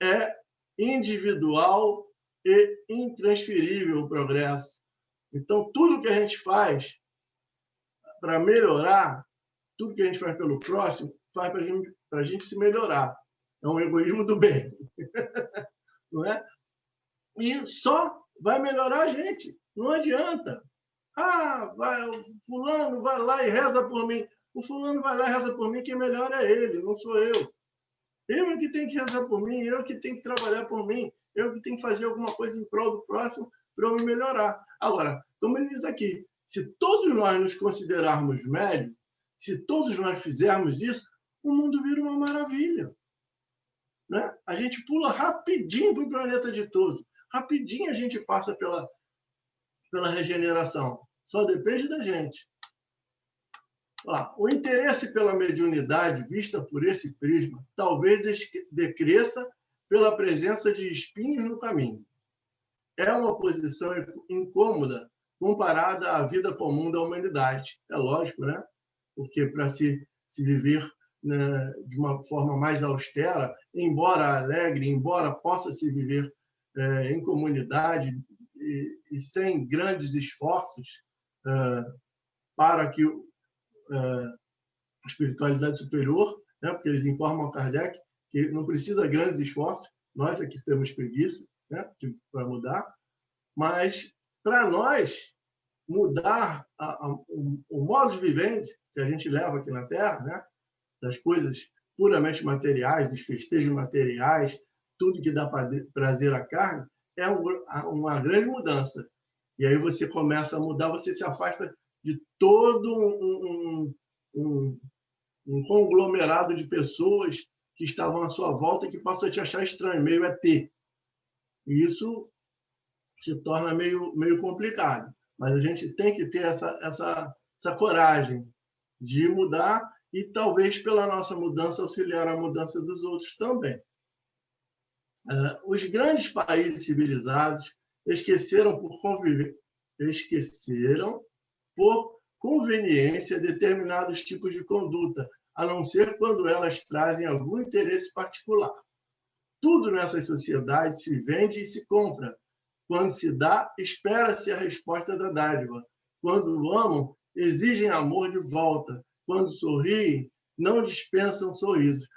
é individual e intransferível o progresso. Então, tudo que a gente faz para melhorar, tudo que a gente faz pelo próximo, faz para a gente se melhorar. É um egoísmo do bem. Não é? E só vai melhorar a gente. Não adianta. O fulano vai lá e reza por mim. O fulano vai lá e reza por mim, quem melhora é ele, não sou eu. Eu é que tenho que rezar por mim, eu que tenho que trabalhar por mim, eu que tenho que fazer alguma coisa em prol do próximo para eu me melhorar. Agora, como ele diz aqui, se todos nós nos considerarmos médios, se todos nós fizermos isso, o mundo vira uma maravilha. Né? A gente pula rapidinho para o planeta de todos. Rapidinho a gente passa pela regeneração. Só depende da gente. O interesse pela mediunidade vista por esse prisma talvez decresça pela presença de espinhos no caminho. É uma posição incômoda comparada à vida comum da humanidade. É lógico, né? Porque para se viver, né, de uma forma mais austera, embora alegre, embora possa se viver em comunidade e sem grandes esforços para que a espiritualidade superior, né? Porque eles informam a Kardec que não precisa de grandes esforços, nós aqui temos preguiça, né, para mudar, mas para nós mudar o modo de viver que a gente leva aqui na Terra, né, das coisas puramente materiais, dos festejos materiais, tudo que dá prazer à carne, é uma grande mudança. E aí você começa a mudar, você se afasta de todo um conglomerado de pessoas que estavam à sua volta e que passam a te achar estranho, meio ET. E isso se torna meio complicado. Mas a gente tem que ter essa coragem de mudar e, talvez, pela nossa mudança, auxiliar a mudança dos outros também. Os grandes países civilizados esqueceram por conveniência determinados tipos de conduta, a não ser quando elas trazem algum interesse particular. Tudo nessas sociedades se vende e se compra. Quando se dá, espera-se a resposta da dádiva. Quando amam, exigem amor de volta. Quando sorriem, não dispensam sorrisos.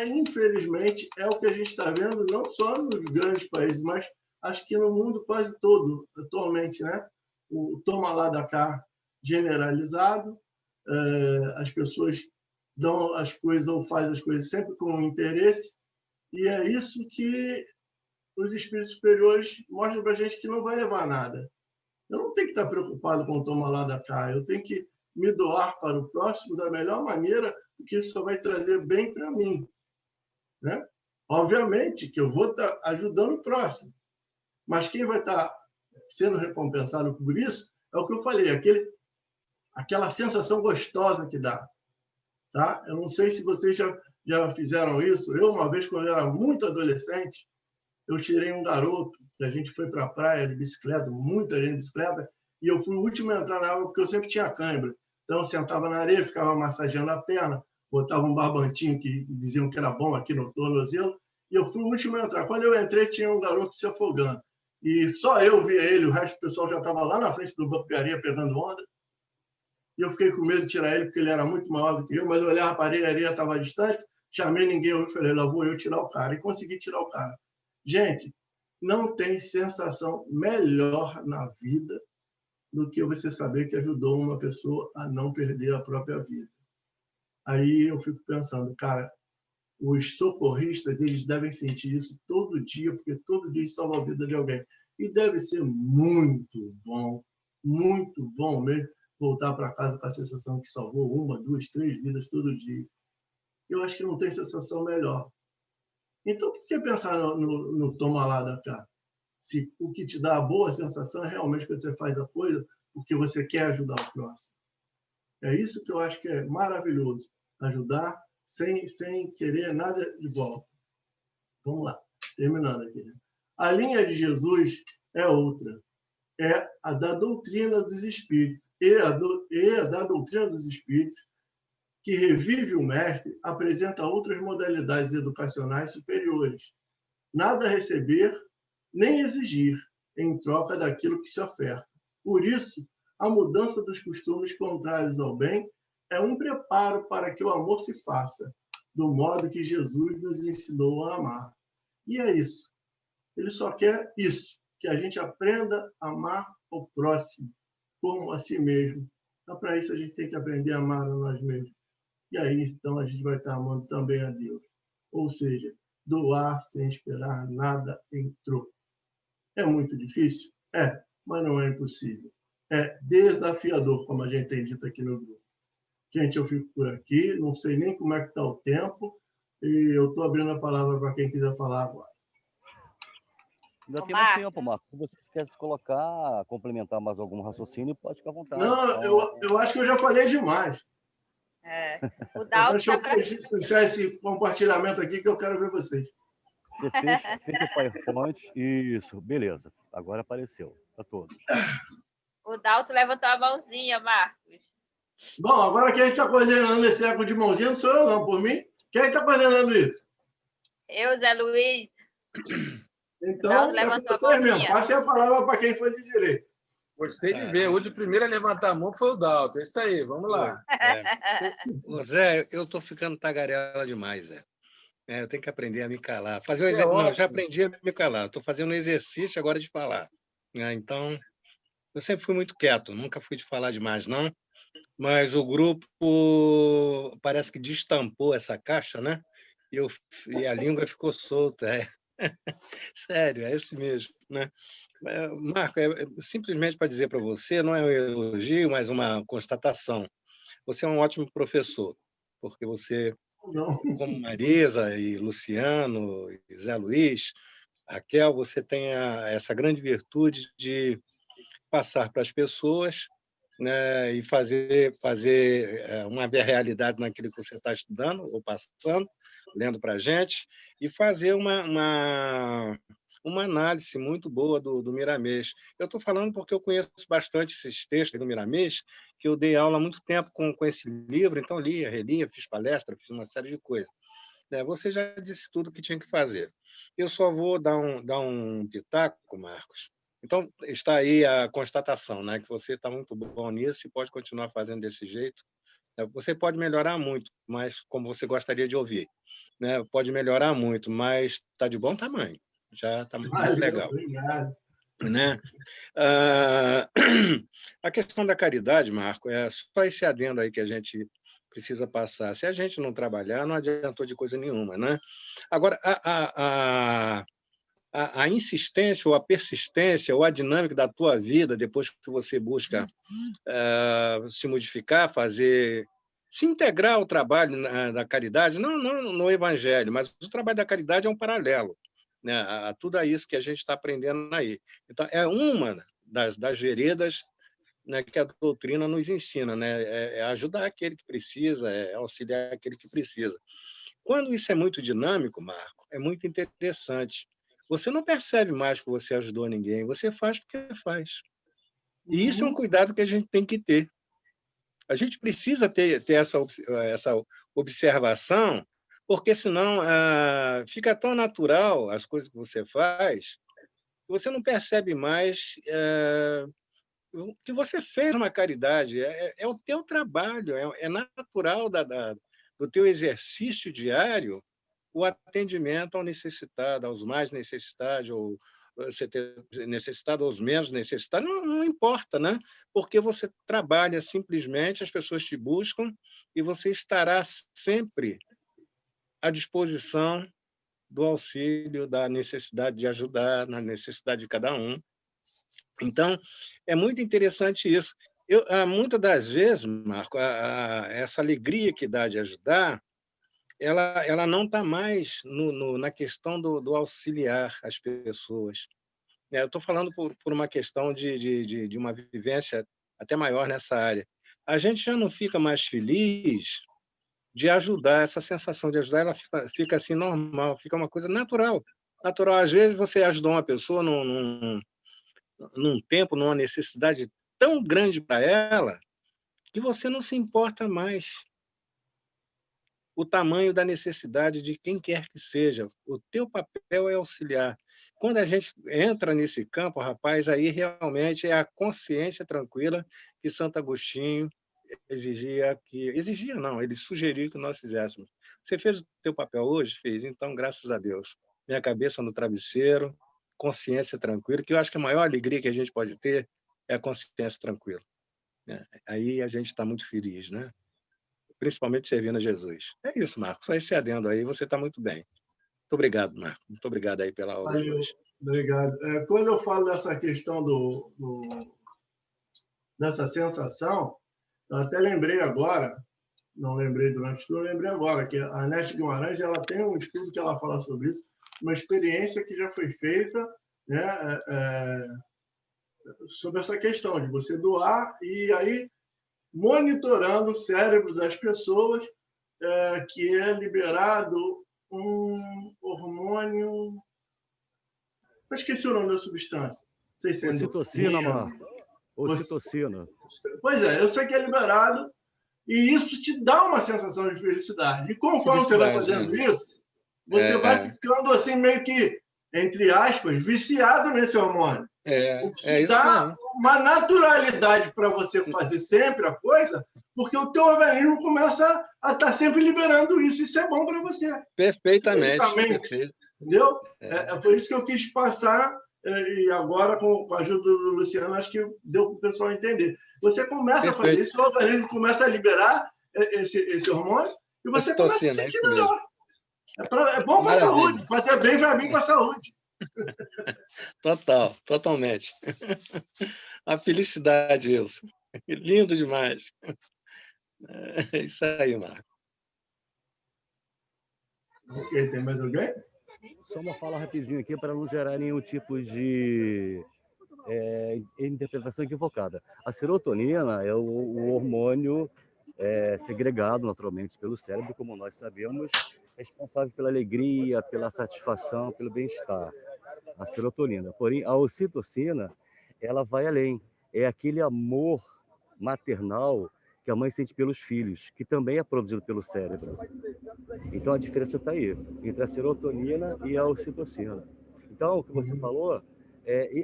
Infelizmente, é o que a gente está vendo, não só nos grandes países, mas acho que no mundo quase todo, atualmente, né? O toma lá da cá generalizado, as pessoas dão as coisas ou fazem as coisas sempre com interesse, e é isso que os espíritos superiores mostram para a gente que não vai levar a nada. Eu não tenho que estar preocupado com o toma lá da cá, eu tenho que me doar para o próximo da melhor maneira, porque isso só vai trazer bem para mim. Né? Obviamente que eu vou estar ajudando o próximo, mas quem vai estar sendo recompensado por isso é o que eu falei, aquela sensação gostosa que dá. Tá? Eu não sei se vocês já fizeram isso. Eu, uma vez, quando eu era muito adolescente, eu tirei um garoto, que a gente foi para a praia de bicicleta, muita gente de bicicleta, e eu fui o último a entrar na água, porque eu sempre tinha cãibra. Então, eu sentava na areia, ficava massageando a perna, botava um barbantinho que diziam que era bom aqui no tornozelo, e eu fui o último a entrar. Quando eu entrei, tinha um garoto se afogando. E só eu via ele, o resto do pessoal já estava lá na frente do banco de areia pegando onda. E eu fiquei com medo de tirar ele, porque ele era muito maior do que eu, mas eu olhava para a areia estava distante, chamei ninguém, eu falei, lá vou eu tirar o cara. E consegui tirar o cara. Gente, não tem sensação melhor na vida do que você saber que ajudou uma pessoa a não perder a própria vida. Aí eu fico pensando, cara, os socorristas, eles devem sentir isso todo dia, porque todo dia salva a vida de alguém. E deve ser muito bom mesmo, voltar para casa com a sensação que salvou 1, 2, 3 vidas todo dia. Eu acho que não tem sensação melhor. Então, por que pensar no toma lá da cá? Se o que te dá a boa sensação é realmente quando você faz a coisa porque você quer ajudar o próximo. É isso que eu acho que é maravilhoso. Ajudar sem querer nada de volta. Vamos lá, terminando aqui. A linha de Jesus é outra. É a da doutrina dos Espíritos. E a da doutrina dos Espíritos, que revive o mestre, apresenta outras modalidades educacionais superiores. Nada a receber, nem exigir, em troca daquilo que se oferta. Por isso, a mudança dos costumes contrários ao bem é um preparo para que o amor se faça, do modo que Jesus nos ensinou a amar. E é isso. Ele só quer isso, que a gente aprenda a amar o próximo, como a si mesmo. Então, para isso, a gente tem que aprender a amar a nós mesmos. E aí, então, a gente vai estar amando também a Deus. Ou seja, doar sem esperar nada em troco. É muito difícil? É, mas não é impossível. É desafiador, como a gente tem dito aqui no grupo. Gente, eu fico por aqui, não sei nem como é que está o tempo, e eu estou abrindo a palavra para quem quiser falar agora. Ainda tem mais tempo, Marcos. Se você quer se colocar, complementar mais algum raciocínio, pode ficar à vontade. Não, eu acho que eu já falei demais. O Dalton Deixa eu fechar esse compartilhamento aqui que eu quero ver vocês. Você fecha o PowerPoint. Isso, beleza. Agora apareceu para todos. O Dalton levantou a mãozinha, Marcos. Bom, agora quem está coordenando esse eco de mãozinha não sou eu, não, por mim. Quem está coordenando isso? Eu, Zé Luiz. Então, é com vocês mesmo. Passem a palavra para quem foi de direito. Gostei de ver. Hoje o primeiro a levantar a mão foi o Dalton. É isso aí, vamos lá. Ô, Zé, eu estou ficando tagarela demais, Zé. Eu tenho que aprender a me calar. Não, já aprendi a me calar. Estou fazendo um exercício agora de falar. Então, eu sempre fui muito quieto, nunca fui de falar demais, não. Mas o grupo parece que destampou essa caixa, né? E a língua ficou solta. Sério, é isso mesmo, né? Marco, simplesmente para dizer para você, não é um elogio, mas uma constatação. Você é um ótimo professor, porque você, como Marisa e Luciano, e Zé Luiz, Raquel, você tem essa grande virtude de passar para as pessoas, né, e fazer uma realidade naquilo que você está estudando ou passando, lendo para a gente, e fazer uma análise muito boa do Miramês. Eu estou falando porque eu conheço bastante esses textos do Miramês, que eu dei aula há muito tempo com esse livro, então lia, relia, fiz palestra, fiz uma série de coisas. Você já disse tudo o que tinha que fazer. Eu só vou dar um pitaco, Marcos. Então, está aí a constatação, né, que você está muito bom nisso e pode continuar fazendo desse jeito. Você pode melhorar muito, mas como você gostaria de ouvir. Né? Pode melhorar muito, mas está de bom tamanho. Já está muito legal. Obrigado. Né? A questão da caridade, Marco, é só esse adendo aí que a gente precisa passar. Se a gente não trabalhar, não adiantou de coisa nenhuma. Né? Agora, a insistência ou a persistência ou a dinâmica da tua vida, depois que você busca se modificar, se integrar ao trabalho da caridade, não no Evangelho, mas o trabalho da caridade é um paralelo, né, a tudo isso que a gente está aprendendo aí. Então, é uma das veredas né, que a doutrina nos ensina, né? É ajudar aquele que precisa, é auxiliar aquele que precisa. Quando isso é muito dinâmico, Marco, é muito interessante. Você não percebe mais que você ajudou ninguém, você faz porque faz. E isso é um cuidado que a gente tem que ter. A gente precisa ter essa observação, porque senão fica tão natural as coisas que você faz, que você não percebe mais que você fez uma caridade. É o teu trabalho, é natural do teu exercício diário o atendimento ao necessitado, aos mais necessitados, ou você ter necessitado aos menos necessitados, não importa, né? Porque você trabalha simplesmente, as pessoas te buscam e você estará sempre à disposição do auxílio, da necessidade de ajudar, na necessidade de cada um. Então, é muito interessante isso. Muitas das vezes, Marco, essa alegria que dá de ajudar, ela não está mais na questão do auxiliar as pessoas. Eu estou falando por uma questão de uma vivência até maior nessa área. A gente já não fica mais feliz de ajudar, essa sensação de ajudar, ela fica assim normal, fica uma coisa natural. Natural. Às vezes você ajudou uma pessoa num tempo, numa necessidade tão grande para ela, que você não se importa mais o tamanho da necessidade de quem quer que seja. O teu papel é auxiliar. Quando a gente entra nesse campo, rapaz, aí realmente é a consciência tranquila que Santo Agostinho exigia não, ele sugeriu que nós fizéssemos. Você fez o teu papel hoje? Fez. Então, graças a Deus. Minha cabeça no travesseiro, consciência tranquila, que eu acho que a maior alegria que a gente pode ter é a consciência tranquila. Aí a gente está muito feliz, né? Principalmente servindo a Jesus. É isso, Marcos. Só esse adendo aí, você está muito bem. Muito obrigado, Marcos. Muito obrigado aí pela aula de hoje. Obrigado. Quando eu falo dessa questão dessa sensação, eu até lembrei agora, não lembrei durante o estudo, lembrei agora, que a Anete Guimarães ela tem um estudo que ela fala sobre isso, uma experiência que já foi feita, né, sobre essa questão de você doar e aí monitorando o cérebro das pessoas, que é liberado um hormônio... Eu esqueci o nome da substância. Não sei se é ocitocina, Marco. Ocitocina. Pois é, eu sei que é liberado e isso te dá uma sensação de felicidade. E conforme você vai fazendo isso, você vai ficando assim meio que, entre aspas, viciado nesse hormônio. O que te dá uma naturalidade para você fazer sempre a coisa, porque o teu organismo começa a estar sempre liberando isso. Isso é bom para você. Perfeitamente. Perfeito. Entendeu? Foi isso que eu quis passar, e agora, com a ajuda do Luciano, acho que deu para o pessoal entender. Você começa a fazer isso, o organismo começa a liberar esse hormônio, e você começa a se sentir melhor. É bom para a saúde. Fazer bem vai bem para a saúde. Totalmente. A felicidade, isso. Lindo demais. É isso aí, Marco. Ok, tem mais alguém? Só uma fala rapidinho aqui para não gerar nenhum tipo de interpretação equivocada. A serotonina é o hormônio segregado naturalmente pelo cérebro, como nós sabemos, responsável pela alegria, pela satisfação, pelo bem-estar. A serotonina. Porém, a ocitocina, ela vai além. É aquele amor maternal que a mãe sente pelos filhos, que também é produzido pelo cérebro. Então, a diferença está aí, entre a serotonina e a ocitocina. Então, o que você falou,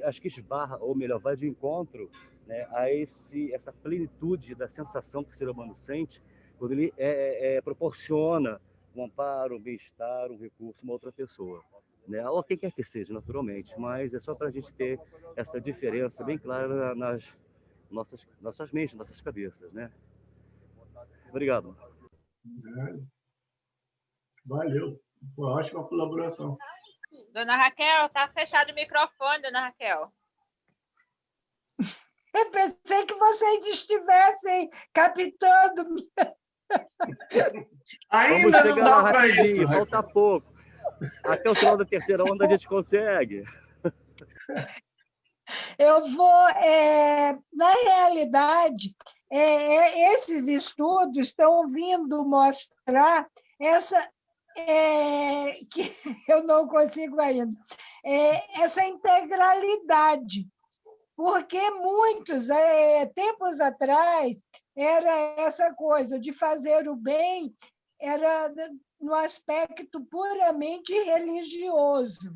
acho que esbarra, ou melhor, vai de encontro, né, a essa plenitude da sensação que o ser humano sente quando ele proporciona um amparo, um bem-estar, um recurso a uma outra pessoa. Né? Ou quem quer que seja, naturalmente, mas é só para a gente ter essa diferença bem clara nas nossas mentes, nossas cabeças, né? Obrigado. Valeu. Foi uma ótima colaboração. Dona Raquel, tá fechado o microfone, dona Raquel. Eu pensei que vocês estivessem captando. Ainda não dá para isso. Falta pouco. Até o final da terceira onda a gente consegue. Eu vou... na realidade, esses estudos estão vindo mostrar essa... que eu não consigo ainda, essa integralidade, porque muitos, tempos atrás, era essa coisa de fazer o bem, era no aspecto puramente religioso.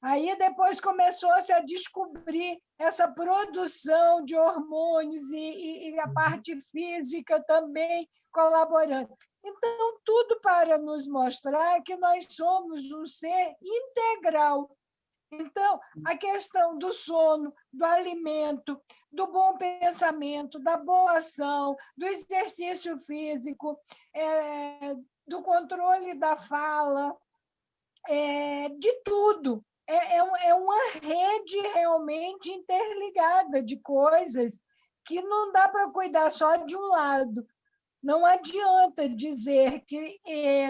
Aí depois começou-se a descobrir essa produção de hormônios e a parte física também colaborando. Então, tudo para nos mostrar que nós somos um ser integral. Então, a questão do sono, do alimento, do bom pensamento, da boa ação, do exercício físico, do controle da fala, de tudo. É uma rede realmente interligada de coisas que não dá para cuidar só de um lado. Não adianta dizer que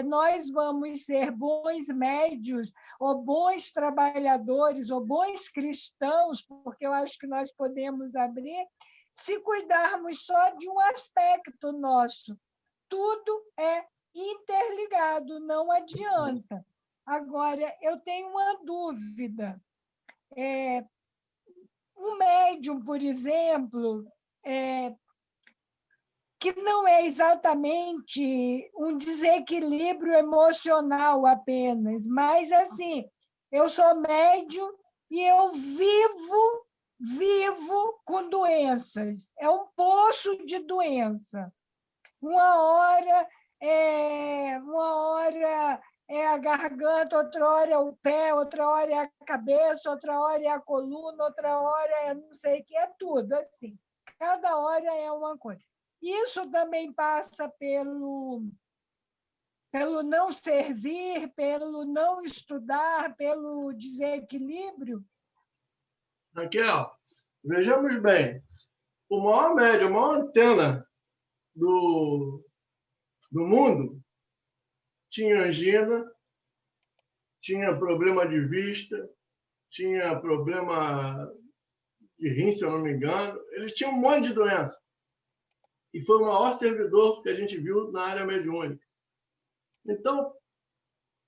nós vamos ser bons médios, ou bons trabalhadores, ou bons cristãos, porque eu acho que nós podemos abrir, se cuidarmos só de um aspecto nosso. Tudo é interligado, não adianta. Agora, eu tenho uma dúvida. Um médium, por exemplo, que não é exatamente um desequilíbrio emocional apenas, mas, assim, eu sou médium e eu vivo com doenças. É um poço de doença. Uma hora é a garganta, outra hora é o pé, outra hora é a cabeça, outra hora é a coluna, outra hora é não sei o que, é tudo assim. Cada hora é uma coisa. Isso também passa pelo não servir, pelo não estudar, pelo desequilíbrio? Raquel, vejamos bem. O maior médium, a maior antena do mundo tinha angina, tinha problema de vista, tinha problema de rim, se eu não me engano. Ele tinha um monte de doença. E foi o maior servidor que a gente viu na área mediúnica. Então,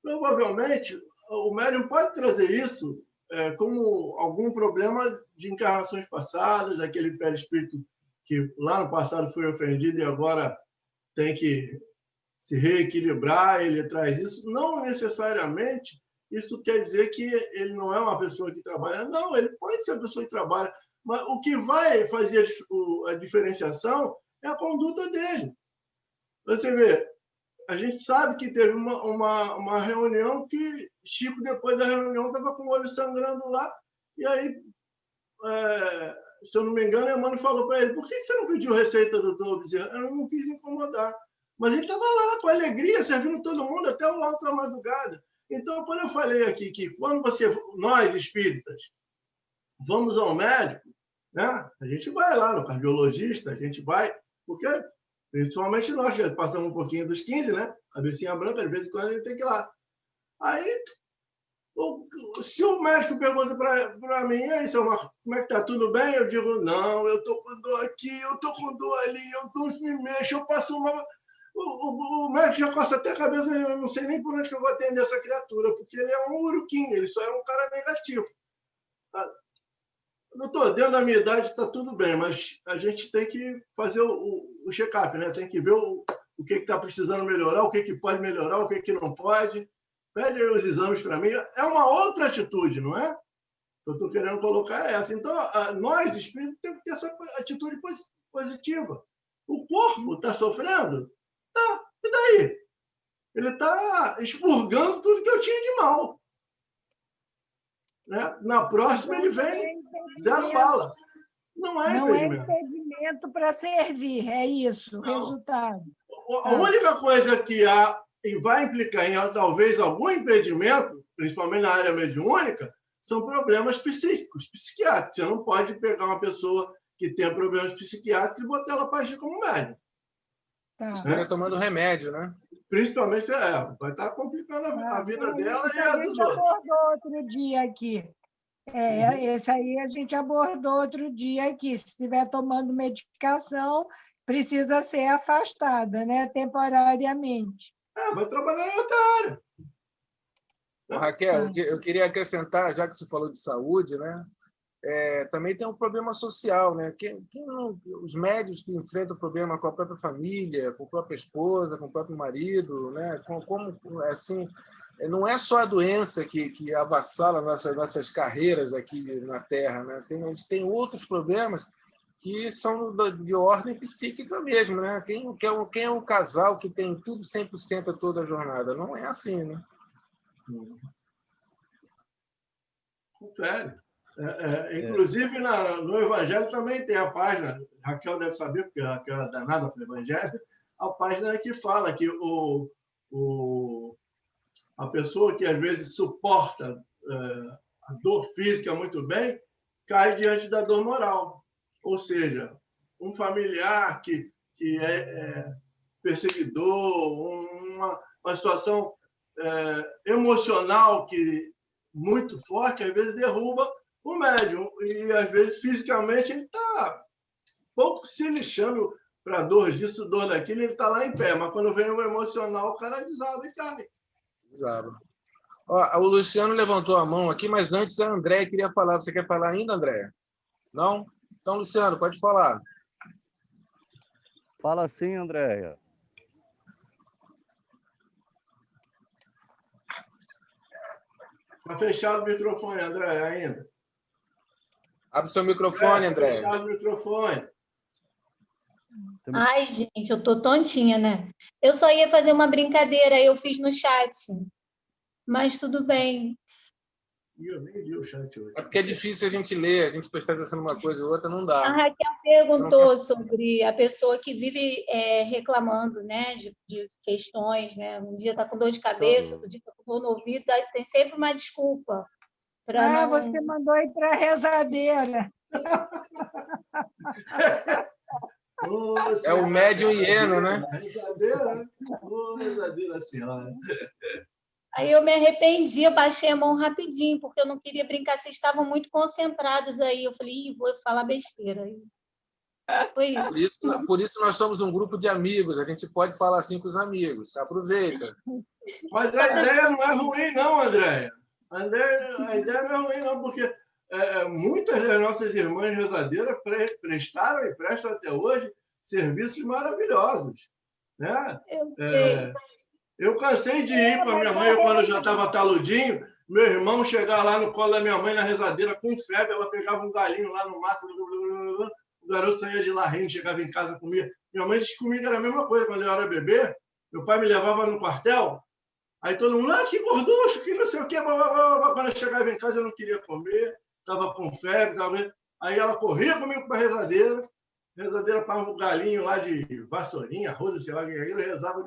provavelmente, o médium pode trazer isso como algum problema de encarnações passadas, aquele perispírito que lá no passado foi ofendido e agora tem que se reequilibrar, ele traz isso. Não necessariamente isso quer dizer que ele não é uma pessoa que trabalha. Não, ele pode ser uma pessoa que trabalha, mas o que vai fazer a diferenciação é a conduta dele. Você vê, a gente sabe que teve uma reunião que Chico, depois da reunião, estava com o olho sangrando lá, e aí, se eu não me engano, a Emmanuel falou para ele: por que você não pediu receita, doutor Bezerra? Eu não quis incomodar. Mas ele estava lá, com alegria, servindo todo mundo até o alto da madrugada. Então, quando eu falei aqui que quando nós, espíritas, vamos ao médico, né, a gente vai lá no cardiologista, a gente vai, porque principalmente nós, já passamos um pouquinho dos 15, né? Cabecinha branca, de vez em quando a gente tem que ir lá. Aí, se o médico pergunta para mim: aí, seu Marcos, como é que tá? Tudo bem? Eu digo: não, eu estou com dor aqui, eu estou com dor ali, eu não me mexo, eu passo uma... O médico já coça até a cabeça, eu não sei nem por onde que eu vou atender essa criatura, porque ele é um uruquim, ele só é um cara negativo. Doutor, dentro da minha idade está tudo bem, mas a gente tem que fazer o check-up, né? Tem que ver o que está precisando melhorar, o que pode melhorar, o que não pode. Pede aí os exames para mim. É uma outra atitude, não é? Eu estou querendo colocar essa. Então, nós, espíritos, temos que ter essa atitude positiva. O corpo está sofrendo? Tá, e daí? Ele está expurgando tudo que eu tinha de mal. Né? Na próxima, ele vem, zero bala. Não é impedimento para servir, é isso, o resultado. A única coisa que há e vai implicar em talvez algum impedimento, principalmente na área mediúnica, são problemas psíquicos, psiquiátricos. Você não pode pegar uma pessoa que tem problemas psiquiátricos e botar ela para agir como médium. Estaria tomando remédio, né? Principalmente, vai estar complicando a vida dela e a dos outros. Abordou outro dia aqui. Esse aí a gente abordou outro dia aqui. Se estiver tomando medicação, precisa ser afastada, né, temporariamente. Vai trabalhar em outra área. Raquel, eu queria acrescentar, já que você falou de saúde, né? Também tem um problema social, né? Os médios que enfrentam o problema com a própria família, com a própria esposa, com o próprio marido, né? Como assim, não é só a doença que avassala nossas carreiras aqui na Terra, né? A gente tem outros problemas que são de ordem psíquica mesmo, né? Quem é um casal que tem tudo 100% a toda a jornada? Não é assim, né? Sério. Inclusive, no Evangelho também tem a página, Raquel deve saber, porque a Raquel é danada para o Evangelho, a página que fala que a pessoa que às vezes suporta a dor física muito bem, cai diante da dor moral. Ou seja, um familiar que é perseguidor, uma situação emocional muito forte, às vezes derruba o médium. E, às vezes, fisicamente, ele está pouco se lixando para dor disso, dor daquilo, ele está lá em pé. Mas, quando vem o emocional, o cara desaba e cai. Desaba. Ó, o Luciano levantou a mão aqui, mas antes a Andréia queria falar. Você quer falar ainda, Andréia? Não? Então, Luciano, pode falar. Fala sim, Andréia. Está fechado o microfone, André, ainda. Abre seu microfone, André. Fechado o microfone. Ai, gente, eu tô tontinha, né? Eu só ia fazer uma brincadeira, eu fiz no chat. Mas tudo bem. Eu nem li o chat hoje. É porque é difícil a gente ler, a gente prestar atenção numa coisa e outra, não dá. A Raquel perguntou sobre a pessoa que vive reclamando, né, de questões, né? Um dia está com dor de cabeça, outro dia está com dor no ouvido, aí tem sempre uma desculpa. Não... Você mandou ir para a rezadeira. É o médium hieno, né? Rezadeira, rezadeira senhora. Aí eu me arrependi, eu baixei a mão rapidinho, porque eu não queria brincar, vocês estavam muito concentrados aí. Eu falei, vou falar besteira. Foi isso. Por isso nós somos um grupo de amigos, a gente pode falar assim com os amigos. Aproveita. Mas a ideia não é ruim, não, Andréia. A ideia não é ruim, não, porque muitas das nossas irmãs rezadeiras prestaram e prestam até hoje serviços maravilhosos. Né? Eu cansei de ir com a minha mãe quando eu já estava taludinho, meu irmão chegar lá no colo da minha mãe na rezadeira com febre, ela pegava um galinho lá no mato, o garoto saía de lá rindo, chegava em casa, comia. Minha mãe disse que comigo era a mesma coisa quando eu era bebê. Meu pai me levava no quartel, aí todo mundo, que gorducho, que não sei o quê. Quando eu chegava em casa, eu não queria comer, estava com febre. Aí ela corria comigo para a rezadeira pagava um galinho lá de vassourinha, arroz, sei lá, ele rezava.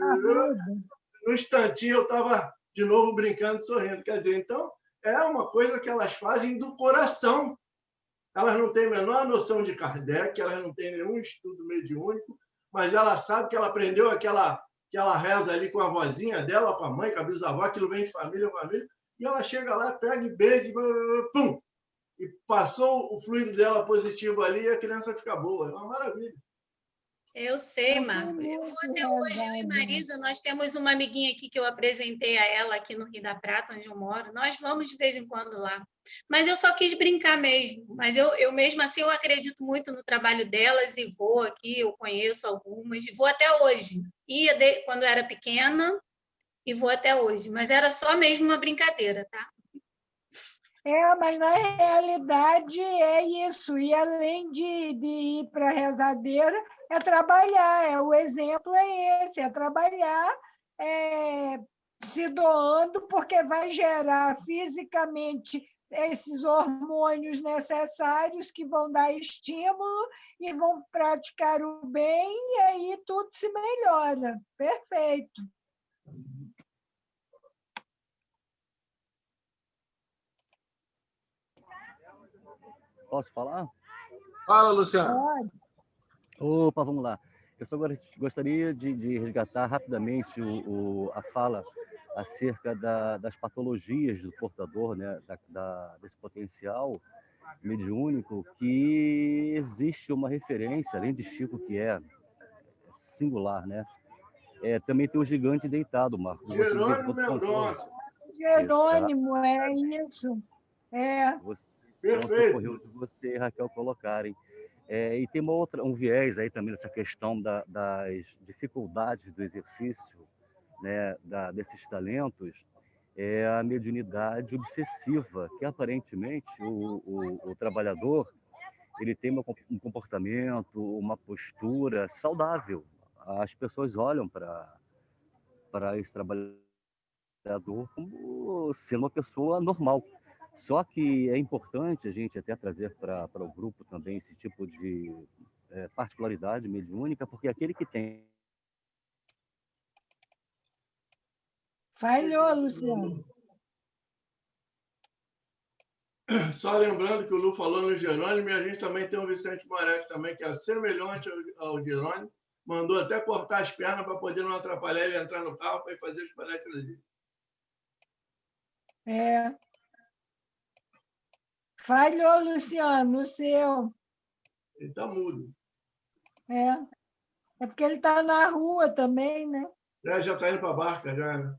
No instantinho eu estava de novo brincando, sorrindo. Quer dizer, então, é uma coisa que elas fazem do coração. Elas não têm a menor noção de Kardec, elas não têm nenhum estudo mediúnico, mas ela sabe que ela aprendeu aquela reza ali com a vozinha dela, com a mãe, com a bisavó, aquilo vem de família, e ela chega lá, pega e beija, pum! E passou o fluido dela positivo ali e a criança fica boa. É uma maravilha. Eu sei, Marco. Eu vou até hoje, eu e Marisa, nós temos uma amiguinha aqui que eu apresentei a ela aqui no Rio da Prata, onde eu moro. Nós vamos de vez em quando lá. Mas eu só quis brincar mesmo. Mas eu mesmo assim, eu acredito muito no trabalho delas e vou aqui, eu conheço algumas, e vou até hoje. Ia quando eu era pequena e vou até hoje. Mas era só mesmo uma brincadeira, tá? Mas na realidade é isso. E além de ir para a rezadeira, é trabalhar. O exemplo é esse, é trabalhar se doando, porque vai gerar fisicamente esses hormônios necessários que vão dar estímulo e vão praticar o bem, e aí tudo se melhora. Perfeito. Posso falar? Fala, Luciano. Opa, vamos lá. Eu só gostaria de resgatar rapidamente a fala acerca das patologias do portador, né, desse potencial mediúnico, que existe uma referência, além de Chico, que é singular, né? Também tem o gigante deitado, Marcos. Jerônimo Mendonça. Jerônimo, é isso. Perfeito. Ocorreu de você e Raquel colocarem. E tem um viés aí também nessa questão das dificuldades do exercício, né, desses talentos, é a mediunidade obsessiva, que aparentemente o trabalhador ele tem um comportamento, uma postura saudável. As pessoas olham para esse trabalhador como sendo uma pessoa normal. Só que é importante a gente até trazer para o grupo também esse tipo de particularidade mediúnica, porque aquele que tem... Falhou, Luciano. Só lembrando que o Lu falou no Jerônimo, e a gente também tem o Vicente Moretti também, que é semelhante ao Jerônimo, mandou até cortar as pernas para poder não atrapalhar ele entrar no carro para ir fazer os palestras ali. Falhou, Luciano, o seu. Ele está mudo. É porque ele está na rua também, né? Já está indo para a barca, já, né?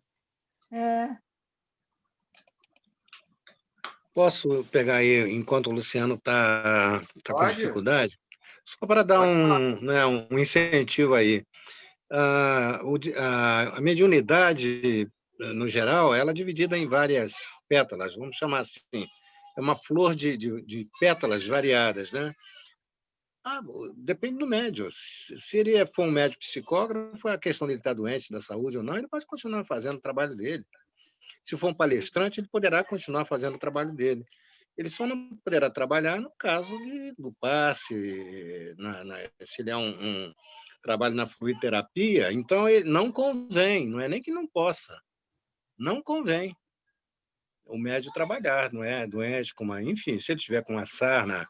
Posso pegar aí, enquanto o Luciano está com dificuldade, só para dar um incentivo aí. A mediunidade, no geral, ela é dividida em várias pétalas, vamos chamar assim. É uma flor de pétalas variadas, né? Depende do médium. Se ele for um médium psicógrafo, a questão dele estar doente, da saúde ou não, ele pode continuar fazendo o trabalho dele. Se for um palestrante, ele poderá continuar fazendo o trabalho dele. Ele só não poderá trabalhar no caso do passe, se ele é um trabalho na fluidoterapia, então ele não convém, não é nem que não possa, não convém o médium trabalhar, não é doente, enfim, se ele estiver com uma sarna,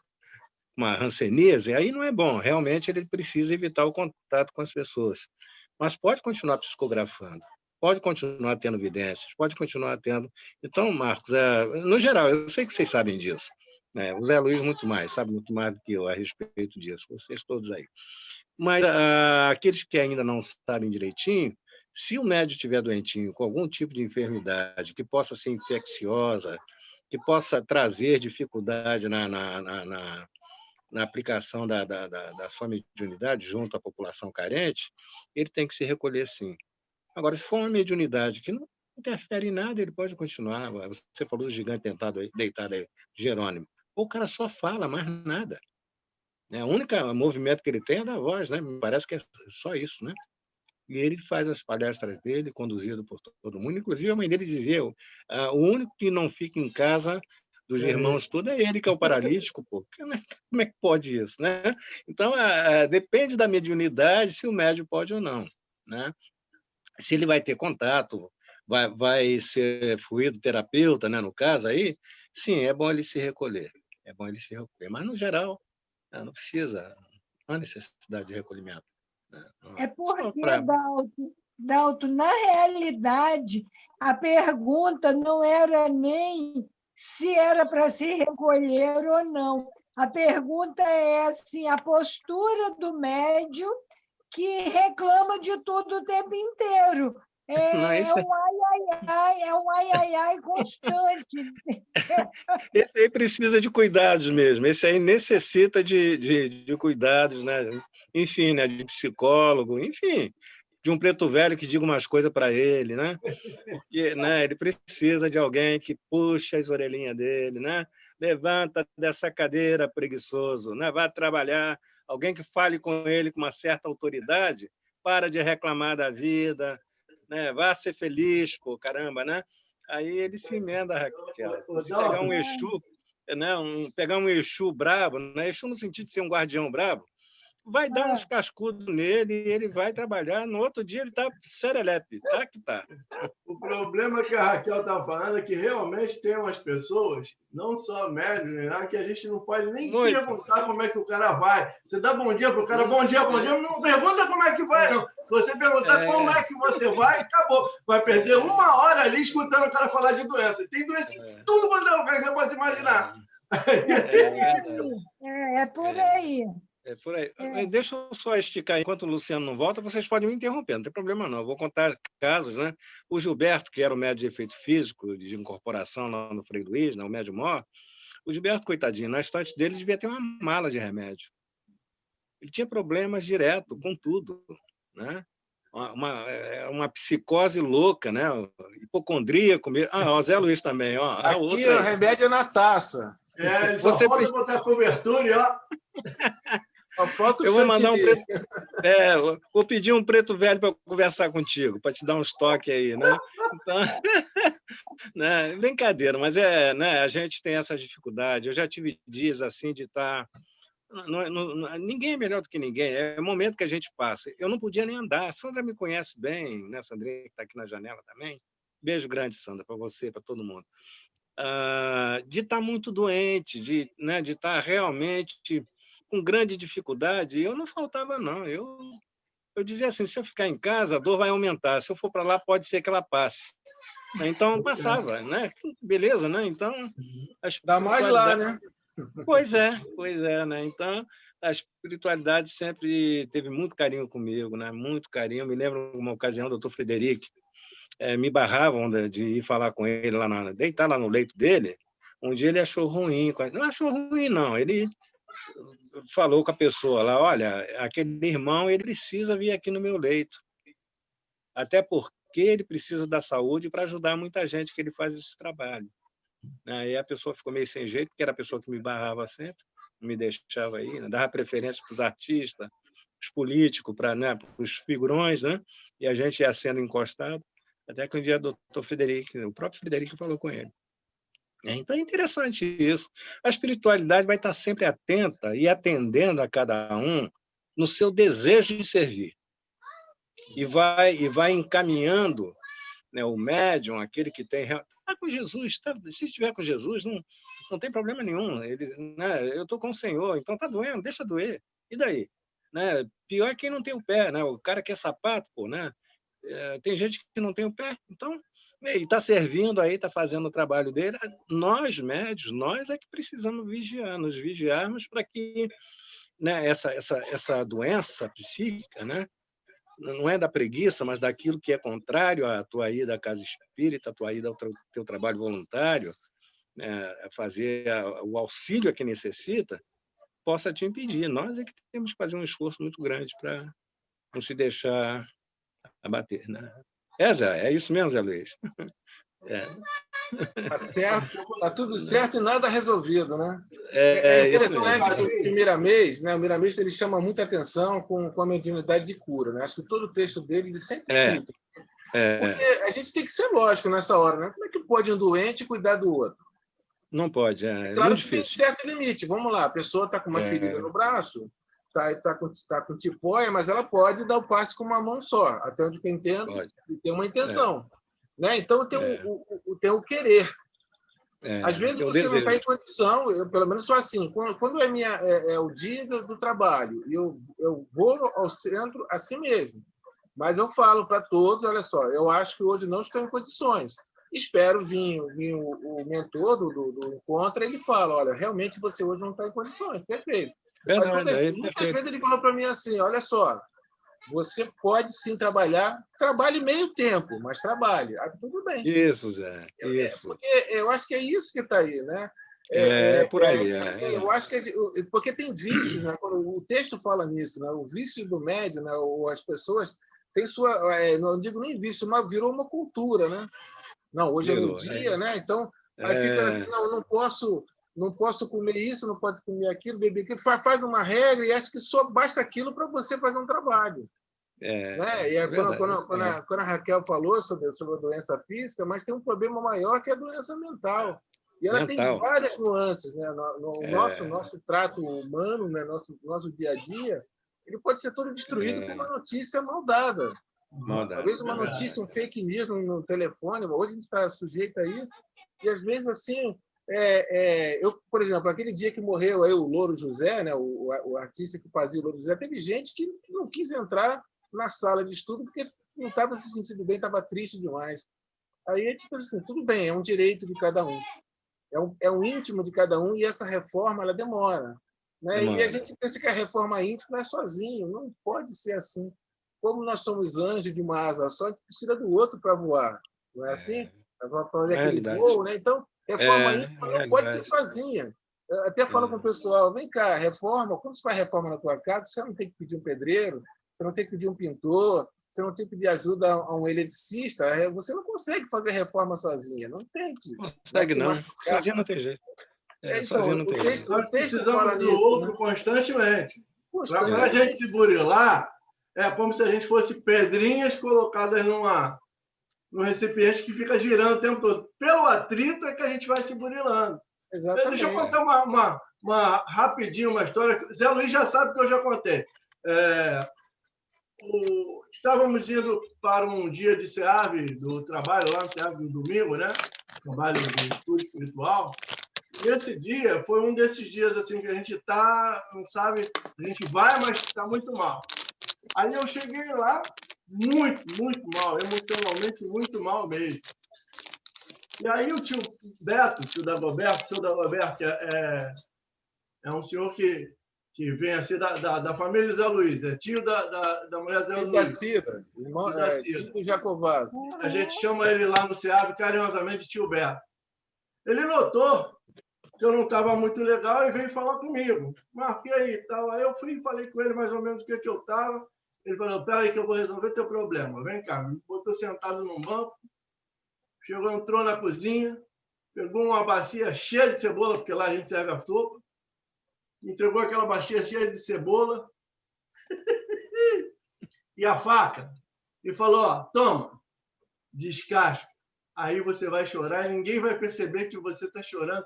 uma hanseníase, aí não é bom, realmente ele precisa evitar o contato com as pessoas. Mas pode continuar psicografando, pode continuar tendo evidências, pode continuar tendo... Então, Marcos, no geral, eu sei que vocês sabem disso, né? O Zé Luiz sabe muito mais do que eu a respeito disso, vocês todos aí. Mas aqueles que ainda não sabem direitinho, se o médium estiver doentinho com algum tipo de enfermidade que possa ser infecciosa, que possa trazer dificuldade na aplicação da sua mediunidade junto à população carente, ele tem que se recolher, sim. Agora, se for uma mediunidade que não interfere em nada, ele pode continuar. Você falou do gigante deitado aí, Jerônimo. O cara só fala, mais nada. O único movimento que ele tem é da voz, né? Me parece que é só isso, né? E ele faz as palestras dele, conduzido por todo mundo. Inclusive, a mãe dele dizia, o único que não fica em casa dos irmãos todos é ele, que é o paralítico. Pô. Como é que pode isso, né? Então, depende da mediunidade, se o médium pode ou não, né? Se ele vai ter contato, vai ser fluido terapeuta, né? No caso aí, sim, é bom ele se recolher. É bom ele se recolher. Mas, no geral, não precisa, não há necessidade de recolhimento. É porque, Dalto, na realidade, a pergunta não era nem se era para se recolher ou não. A pergunta é assim, a postura do médium que reclama de tudo o tempo inteiro. É um ai constante. Esse aí precisa de cuidados mesmo, esse aí necessita de cuidados, né? Enfim, né? De psicólogo, enfim, de um preto velho que diga umas coisas para ele, né? Porque, né, ele precisa de alguém que puxa as orelhinhas dele, né? Levanta dessa cadeira, preguiçoso, né? Vai trabalhar, alguém que fale com ele com uma certa autoridade, para de reclamar da vida, né? Vá ser feliz, pô, caramba, né? Aí ele se emenda, Raquel. Se pegar um Exu, né? Pegar um Exu brabo, né? Exu no sentido de ser um guardião brabo, vai dar uns cascudos nele e ele vai trabalhar. No outro dia ele está serelepe, tá que tá. O problema que a Raquel está falando é que realmente tem umas pessoas, não só médios, né, que a gente não pode nem perguntar como é que o cara vai. Você dá bom dia para o cara, bom dia, não pergunta como é que vai, não. Se você perguntar como é que você vai, acabou. Vai perder 1 hora ali escutando o cara falar de doença. Tem doença em tudo quanto é lugar que você pode imaginar. É por aí. É por aí. Deixa eu só esticar, enquanto o Luciano não volta, vocês podem me interromper, não tem problema não. Eu vou contar casos, né? O Gilberto, que era o médico de efeito físico, de incorporação lá no Frei Luiz, né? O médium maior, o Gilberto, coitadinho, na estante dele devia ter uma mala de remédio. Ele tinha problemas direto com tudo, né? Uma psicose louca, né? Hipocondríaco. O Zé Luiz também. Ó, aqui o remédio é na taça. Ele só falta botar cobertura e ó. Só falta o eu vou mandar vou pedir um preto velho para conversar contigo, para te dar uns toques aí, né? Então, né? Brincadeira, mas né? A gente tem essa dificuldade. Eu já tive dias assim de estar. Ninguém é melhor do que ninguém, é o momento que a gente passa. Eu não podia nem andar. A Sandra me conhece bem, né? Sandrinha, que está aqui na janela também. Beijo grande, Sandra, para você, para todo mundo. De estar muito doente, de estar realmente com grande dificuldade, eu não faltava, não. Eu dizia assim, se eu ficar em casa, a dor vai aumentar. Se eu for para lá, pode ser que ela passe. Então, passava, né? Beleza, né? Então... Dá mais lá, né? Pois é, né? Então, a espiritualidade sempre teve muito carinho comigo, né? Muito carinho. Eu me lembro de uma ocasião, o doutor Frederic me barravam de ir falar com ele, deitar lá no leito dele. Um dia ele achou ruim. Não achou ruim, não. Ele falou com a pessoa lá, olha, aquele irmão ele precisa vir aqui no meu leito. Até porque ele precisa da saúde para ajudar muita gente que ele faz esse trabalho. Aí a pessoa ficou meio sem jeito, porque era a pessoa que me barrava sempre, não me deixava ir, né? Dava preferência para os artistas, os políticos, para os figurões, né? E a gente ia sendo encostado, até que um dia o doutor Frederic, o próprio Frederic falou com ele. Então é interessante isso. A espiritualidade vai estar sempre atenta e atendendo a cada um no seu desejo de servir. E vai encaminhando, né, o médium, aquele que tem... Está com Jesus, se estiver com Jesus, não tem problema nenhum. Eu estou com o Senhor, então está doendo, deixa doer. E daí? Né? Pior é quem não tem o pé, né? O cara que é sapato, né? Tem gente que não tem o pé, então... E está servindo aí, está fazendo o trabalho dele. Nós, médios, nós é que precisamos nos vigiarmos para que, né, essa doença psíquica, né, não é da preguiça, mas daquilo que é contrário à tua ida à casa espírita, à tua ida ao teu trabalho voluntário, fazer o auxílio a quem necessita, possa te impedir. Nós é que temos que fazer um esforço muito grande para não se deixar abater, né? Zé, é isso mesmo, Zé Luiz? Tá certo, tá tudo certo e nada resolvido, né? É interessante que o Miramês, né? O Miramês ele chama muita atenção com a mediunidade de cura, né? Acho que todo o texto dele ele sempre cita. Porque a gente tem que ser lógico nessa hora, né? Como é que pode um doente cuidar do outro? Não pode, claro muito que tem certo limite. Vamos lá, a pessoa está com uma ferida no braço, está com tipóia, mas ela pode dar o passe com uma mão só, até onde eu entendo, tem uma intenção. Né? Então, tem o querer. Às vezes você não está em condição, eu pelo menos sou assim, quando é o dia do trabalho, eu vou ao centro assim mesmo, mas eu falo para todos, olha só, eu acho que hoje não estou em condições. Espero vir o mentor do encontro, ele fala, olha, realmente você hoje não está em condições, perfeito. Mas muitas vezes ele falou para mim assim, olha só, você pode sim trabalhe meio tempo, mas trabalhe. Tudo bem. Isso, Zé. Isso. Porque eu acho que é isso que está aí, né? Por aí. Assim, eu acho que porque tem vício, né? Quando o texto fala nisso, né? O vício do médium, né? Ou as pessoas têm sua, não digo nem vício, mas virou uma cultura, né? Não, hoje é meu dia, né? Então, aí fica assim, não posso comer isso, não pode comer aquilo, beber aquilo, faz uma regra e acha que só basta aquilo para você fazer um trabalho. Né? E quando a Raquel falou sobre a doença física, mas tem um problema maior que é a doença mental. E ela tem várias nuances. Né? No nosso trato humano, né? nosso dia a dia, ele pode ser todo destruído por uma notícia mal dada. Talvez uma notícia, um fake news no telefone. Hoje a gente está sujeito a isso. E, às vezes, assim, eu, por exemplo, aquele dia que morreu aí o Louro José, né, o artista que fazia o Louro José, teve gente que não quis entrar na sala de estudo porque não estava se sentindo bem, estava triste demais. Aí, tipo assim, tudo bem, é um direito de cada um. É um íntimo de cada um, e essa reforma ela demora. Né? E a gente pensa que a reforma íntima é sozinho. Não pode ser assim. Como nós somos anjos de uma asa só, a gente precisa do outro para voar. Não é assim? Para fazer aquele voo. Né? Então, reforma íntima não pode ser sozinha. Eu até falo com o pessoal, vem cá, reforma, quando você faz reforma na tua casa, você não tem que pedir um pedreiro, você não tem que pedir um pintor, você não tem que pedir ajuda a um eletricista, você não consegue fazer reforma sozinha, não tente. Consegue não, sozinho não tem jeito. Então, não tem jeito. Nós precisamos do outro, né? Constantemente. Para a gente se burilar, é como se a gente fosse pedrinhas colocadas num recipiente que fica girando o tempo todo. Pelo atrito é que a gente vai se burilando. Exatamente. Deixa eu contar rapidinho uma história. Zé Luiz já sabe que eu já contei. Estávamos indo para um dia de SEAV, do trabalho lá no SEAV no domingo, né? Trabalho do estudo espiritual. E esse dia foi um desses dias assim que a gente não sabe, a gente vai, mas está muito mal. Aí eu cheguei lá muito, muito mal, emocionalmente muito mal mesmo. E aí o tio Beto, tio Dagoberto, é um senhor que vem assim da família Zé Luiz, é tio da mulher Zé Luiz. Da Cida, irmão da Cida. Tio Jacovado. A gente chama ele lá no SEAB carinhosamente de tio Beto. Ele notou que eu não estava muito legal e veio falar comigo. Marquei aí e tal. Aí eu fui e falei com ele mais ou menos o que eu estava. Ele falou, peraí que eu vou resolver teu problema. Vem cá, me botou sentado num banco, entrou na cozinha, pegou uma bacia cheia de cebola, porque lá a gente serve a sopa, entregou aquela bacia cheia de cebola e a faca, e falou, ó, toma, descasca. Aí você vai chorar e ninguém vai perceber que você está chorando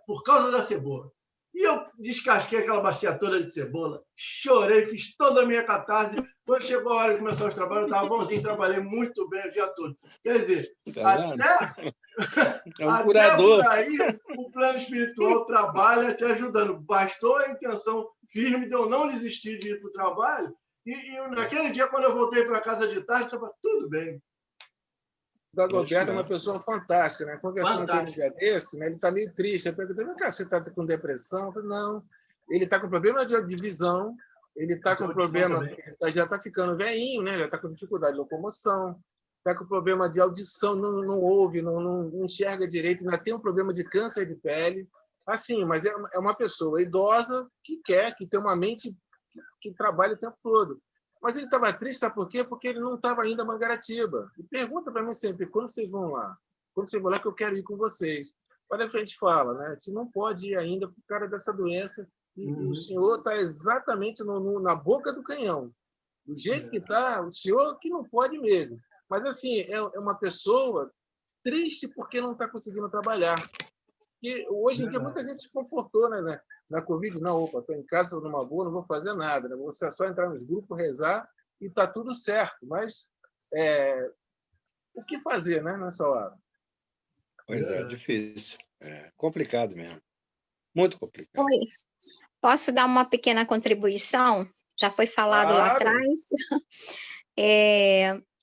por causa da cebola. E eu descasquei aquela bacia toda de cebola, chorei, fiz toda a minha catarse. Quando chegou a hora de começar os trabalhos, eu estava bonzinho, trabalhei muito bem o dia todo. Quer dizer, até por aí, o plano espiritual trabalha te ajudando. Bastou a intenção firme de eu não desistir de ir para o trabalho. E naquele dia, quando eu voltei para casa de tarde, estava tudo bem. O Dagoberto é uma pessoa fantástica, né? Conversando com ele um dia desse, né? Ele está meio triste. Eu perguntei, cara, você está com depressão? Eu falei, não. Ele está com problema de visão, ele está com problema, já está ficando velhinho, né? Já está com dificuldade de locomoção, está com problema de audição, não ouve, não enxerga direito, ainda tem um problema de câncer de pele. Assim, mas é uma pessoa idosa que tem uma mente que trabalha o tempo todo. Mas ele estava triste, sabe por quê? Porque ele não estava ainda em Mangaratiba. E pergunta para mim sempre, quando vocês vão lá? Quando vocês vão lá que eu quero ir com vocês. Olha o que a gente fala, né? A gente não pode ir ainda por causa dessa doença. E o senhor está exatamente na boca do canhão. Do jeito que está, o senhor que não pode mesmo. Mas, assim, é uma pessoa triste porque não está conseguindo trabalhar. E hoje em dia, muita gente se confortou, né? Na Covid, não, estou em casa, estou numa boa, não vou fazer nada. Né? Você é só entrar nos grupos, rezar e está tudo certo. Mas o que fazer, né, nessa hora? Pois é, difícil. É complicado mesmo. Muito complicado. Oi. Posso dar uma pequena contribuição? Já foi falado lá atrás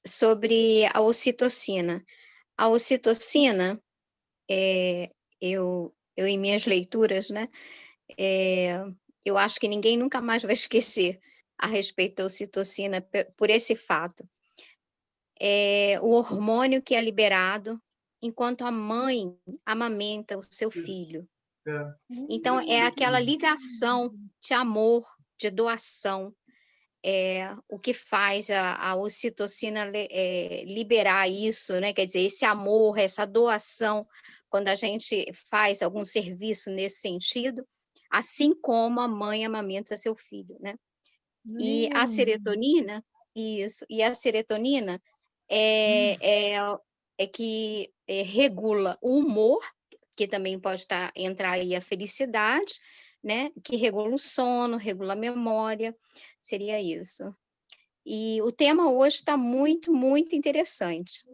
sobre a ocitocina. A ocitocina, eu em minhas leituras, né, eu acho que ninguém nunca mais vai esquecer a respeito da ocitocina por esse fato. O hormônio que é liberado enquanto a mãe amamenta o seu filho. Então, é aquela ligação de amor, de doação, o que faz a ocitocina liberar isso, né? Quer dizer, esse amor, essa doação, quando a gente faz algum serviço nesse sentido, assim como a mãe amamenta seu filho, né? E a serotonina, é que regula o humor, que também pode entrar aí a felicidade, né? Que regula o sono, regula a memória, seria isso. E o tema hoje está muito, muito interessante.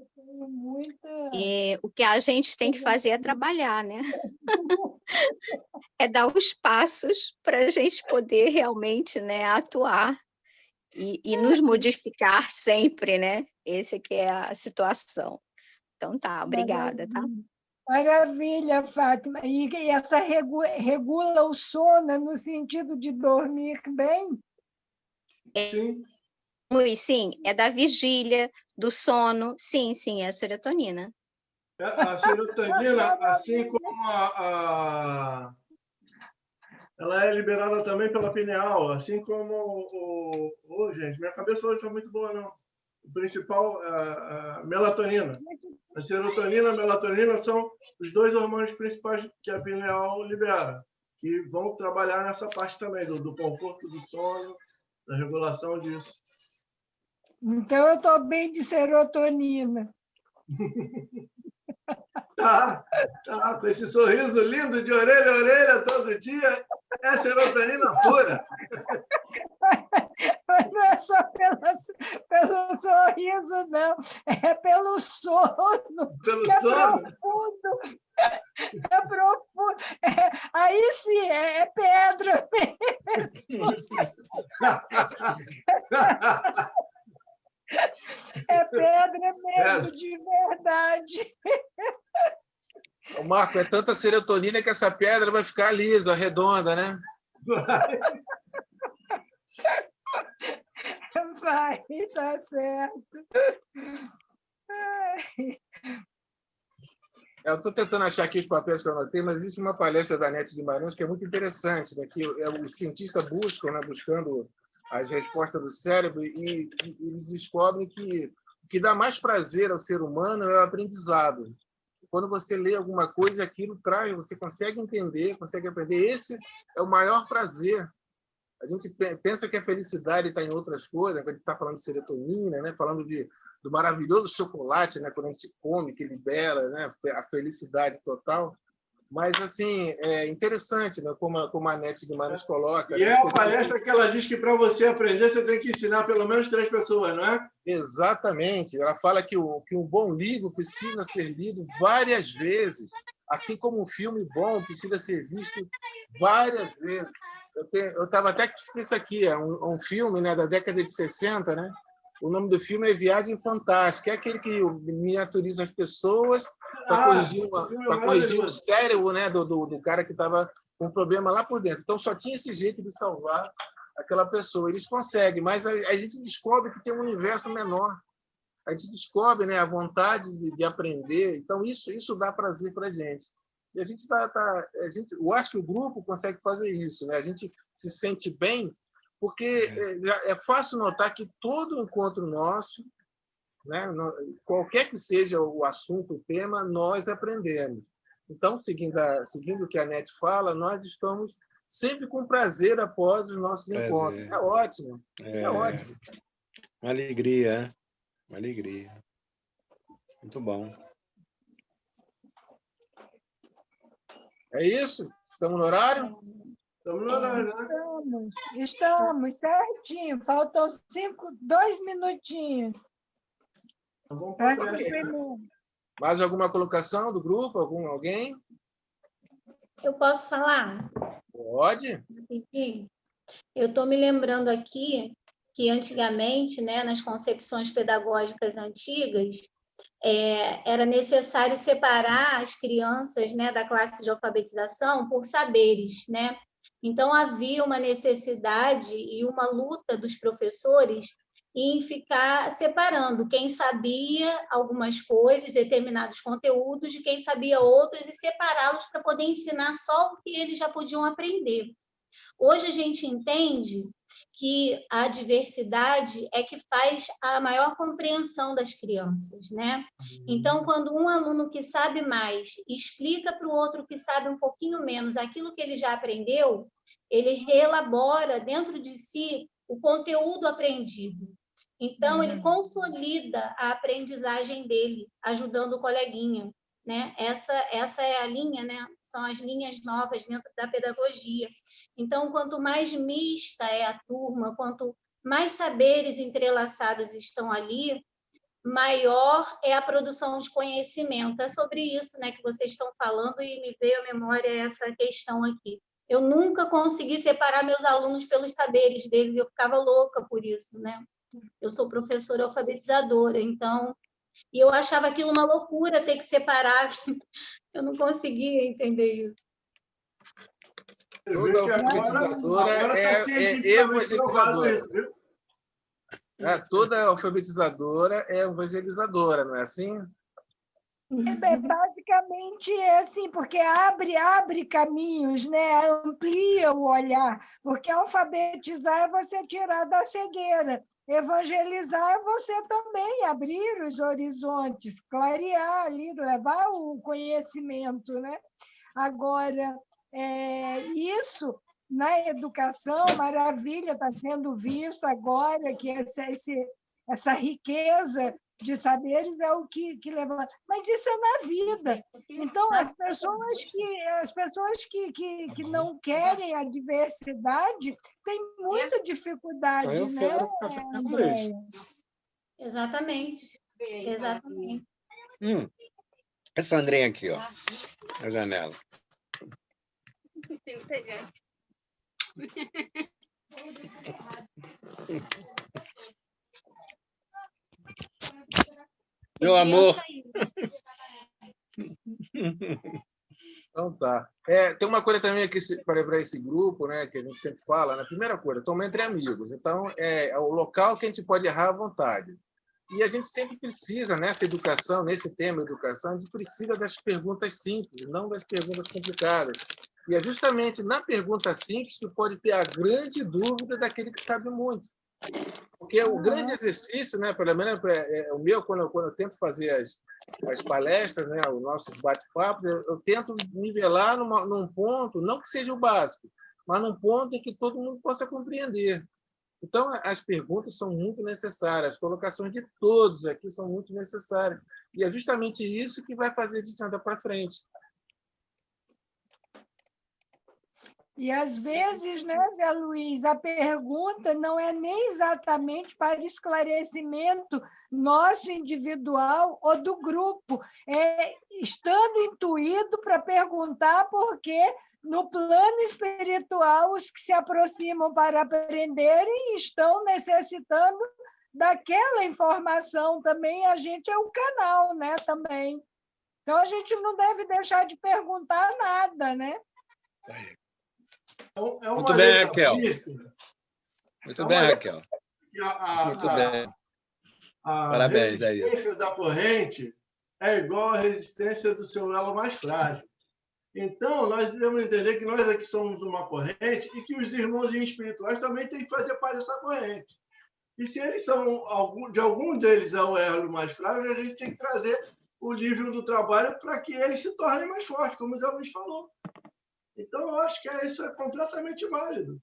O que a gente tem que fazer é trabalhar, né? É dar os passos para a gente poder realmente, né, atuar e nos modificar sempre, né? Essa que é a situação. Então tá, obrigada, tá? Maravilha, Fátima. E essa regula o sono no sentido de dormir bem? Sim. Sim, é da vigília, do sono. Sim, é a serotonina. A serotonina, assim como ela é liberada também pela pineal, assim como gente, minha cabeça hoje está muito boa, não. O principal, a melatonina. A serotonina e a melatonina são os dois hormônios principais que a pineal libera, que vão trabalhar nessa parte também, do conforto do sono, da regulação disso. Então, eu estou bem de serotonina. Tá, com esse sorriso lindo de orelha a orelha todo dia, é serotonina pura. Mas não é só pelo sorriso, não. É pelo sono. Pelo que sono? É profundo. É profundo. Aí sim, é pedra mesmo. É pedra mesmo, de verdade. Ô, Marco, é tanta serotonina que essa pedra vai ficar lisa, redonda, né? Vai, tá certo. Eu estou tentando achar aqui os papéis que eu anotei, mas existe uma palestra da Nete Guimarães que é muito interessante, né? Que os cientistas buscam, né? Buscando as respostas do cérebro e eles descobrem que o que dá mais prazer ao ser humano é o aprendizado. Quando você lê alguma coisa, aquilo traz, você consegue entender, consegue aprender. Esse é o maior prazer. A gente pensa que a felicidade está em outras coisas, quando a gente está falando de serotonina, né? Falando do maravilhoso chocolate, né? Quando a gente come, que libera, né? A felicidade total. Mas, assim, é interessante, né? Como a Nete Guimarães coloca. E é a palestra que ela diz que para você aprender, você tem que ensinar pelo menos 3 pessoas, não é? Exatamente. Ela fala que um bom livro precisa ser lido várias vezes, assim como um filme bom precisa ser visto várias vezes. Eu estava até com isso aqui, é um filme, né, da década de 60, né? O nome do filme é Viagem Fantástica, é aquele que miniaturiza as pessoas para corrigir o cérebro, né, do cara que estava com um problema lá por dentro. Então, só tinha esse jeito de salvar aquela pessoa. Eles conseguem, mas a gente descobre que tem um universo menor. A gente descobre, né, a vontade de aprender. Então, isso dá prazer para a gente. E a gente eu acho que o grupo consegue fazer isso, né? A gente se sente bem, porque é fácil notar que todo encontro nosso, né, qualquer que seja o assunto, o tema, nós aprendemos. Então, seguindo o que a Nete fala, nós estamos sempre com prazer após os nossos encontros. Isso é ótimo. Isso é ótimo. Uma alegria, uma alegria. Muito bom. É isso? Estamos no horário? Estamos no horário, né? Estamos certinho. Faltam 2 minutinhos. Vamos Mais alguma colocação do grupo? Alguém? Eu posso falar? Pode. Eu estou me lembrando aqui que antigamente, né, nas concepções pedagógicas antigas, era necessário separar as crianças, né, da classe de alfabetização por saberes, né? Então, havia uma necessidade e uma luta dos professores em ficar separando quem sabia algumas coisas, determinados conteúdos, de quem sabia outros, e separá-los para poder ensinar só o que eles já podiam aprender. Hoje a gente entende que a diversidade é que faz a maior compreensão das crianças, né? Então, quando um aluno que sabe mais explica para o outro que sabe um pouquinho menos aquilo que ele já aprendeu, ele reelabora dentro de si o conteúdo aprendido. Então, ele consolida a aprendizagem dele, ajudando o coleguinha. né? Essa é a linha, né? São as linhas novas dentro da pedagogia. Então, quanto mais mista é a turma, quanto mais saberes entrelaçados estão ali, maior é a produção de conhecimento. É sobre isso, né, que vocês estão falando e me veio à memória essa questão aqui. Eu nunca consegui separar meus alunos pelos saberes deles, eu ficava louca por isso, né? Eu sou professora alfabetizadora, então, e eu achava aquilo uma loucura ter que separar. Eu não conseguia entender isso. Toda alfabetizadora é evangelizadora. Isso, viu? Toda alfabetizadora é evangelizadora, não é assim? Basicamente é assim, porque abre caminhos, né? Amplia o olhar, porque alfabetizar é você tirar da cegueira, evangelizar é você também abrir os horizontes, clarear ali, levar o conhecimento, né? Agora, isso na educação, maravilha, está sendo visto agora que essa riqueza de saberes é o que levanta. Mas isso é na vida. Então, as pessoas que não querem a diversidade têm muita dificuldade, né, Andréia? Exatamente. Exatamente. Essa Andréia aqui, ó, na janela. Meu amor. Então tá. Tem uma coisa também aqui para esse grupo, né, que a gente sempre fala, né? Primeira coisa, toma entre amigos. Então, é o local que a gente pode errar à vontade. E a gente sempre precisa, nessa educação, nesse tema educação, a gente precisa das perguntas simples, não das perguntas complicadas. E é justamente na pergunta simples que pode ter a grande dúvida daquele que sabe muito. Porque o grande exercício, né, pelo menos o meu, quando eu tento fazer as palestras, né, os nossos bate-papos, eu tento nivelar num ponto, não que seja o básico, mas num ponto em que todo mundo possa compreender. Então, as perguntas são muito necessárias, as colocações de todos aqui são muito necessárias. E é justamente isso que vai fazer a gente andar para frente. E, às vezes, né, Zé Luiz, a pergunta não é nem exatamente para esclarecimento nosso individual ou do grupo, estando intuído para perguntar porque, no plano espiritual, os que se aproximam para aprenderem estão necessitando daquela informação também, a gente é um canal, né, também. Então, a gente não deve deixar de perguntar nada, né? Muito bem, Raquel. Muito bem, Raquel. Muito bem. Parabéns, a resistência da corrente é igual à resistência do seu elo mais frágil. Então, nós devemos entender que nós aqui somos uma corrente e que os irmãos espirituais também têm que fazer parte dessa corrente. E se eles são, de algum deles é o elo mais frágil, a gente tem que trazer o nível do trabalho para que eles se tornem mais fortes, como o Zé Luiz falou. Então, eu acho que isso é completamente válido.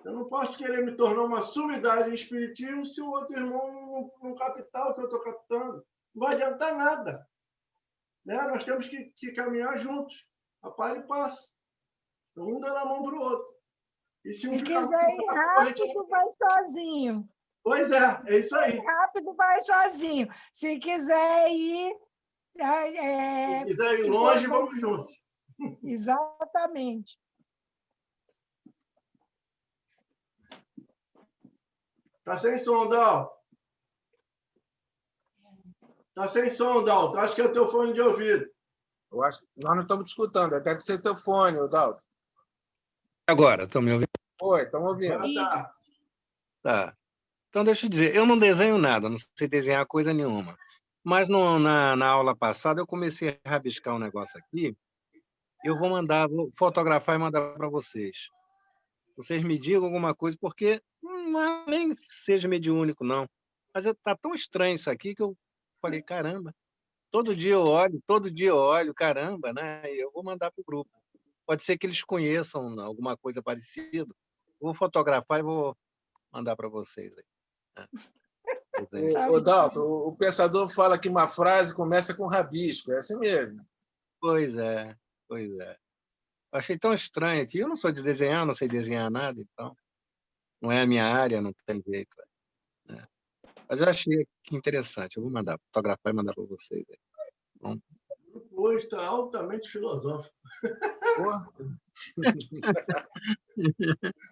Eu não posso querer me tornar uma sumidade em espiritismo se o outro irmão não captar o que eu estou captando. Não vai adiantar nada. Né? Nós temos que caminhar juntos, a par e passo. Um dando a mão para o outro. E se quiser ir rápido, vai sozinho. Pois é isso aí. Rápido, vai sozinho. Se quiser ir... Se quiser ir longe, vamos juntos. Exatamente. Está sem som, Dalton. Está sem som, Dalton. Acho que é o teu fone de ouvido. Eu acho que nós não estamos te escutando. Deve ser teu fone, Dalton. Agora, estão me ouvindo? Oi, estamos ouvindo. Tá. Então, deixa eu dizer, eu não desenho nada, não sei desenhar coisa nenhuma. Mas na aula passada eu comecei a rabiscar um negócio aqui. Eu vou fotografar e mandar para vocês. Vocês me digam alguma coisa, porque não nem seja mediúnico, não. Mas está tão estranho isso aqui que eu falei, caramba, todo dia eu olho, caramba, né? E eu vou mandar para o grupo. Pode ser que eles conheçam alguma coisa parecida. Vou fotografar e vou mandar para vocês aí. presente. Ô, Dalton, o pensador fala que uma frase começa com rabisco, é assim mesmo. Pois é, pois é. Eu achei tão estranho aqui. Eu não sou de desenhar, não sei desenhar nada, então não é a minha área, não tem jeito. Né? Mas eu achei que interessante. Eu vou mandar, fotografar e mandar para vocês. Aí. Bom. Hoje está altamente filosófico.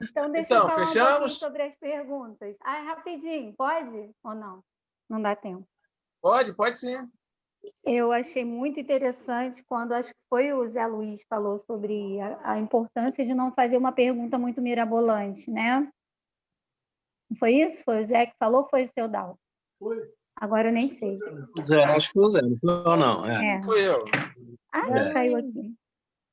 Então, deixa eu falar um pouquinho fechamos? sobre as perguntas. Rapidinho, pode ou não? Não dá tempo. Pode sim. Eu achei muito interessante quando, acho que foi o Zé Luiz falou sobre a importância de não fazer uma pergunta muito mirabolante, né? Não foi isso? Foi o Zé que falou ou foi o seu Dalton? Foi. Agora eu nem sei. Zé, acho que foi o Zé, não foi ou não? Foi eu. Caiu aqui.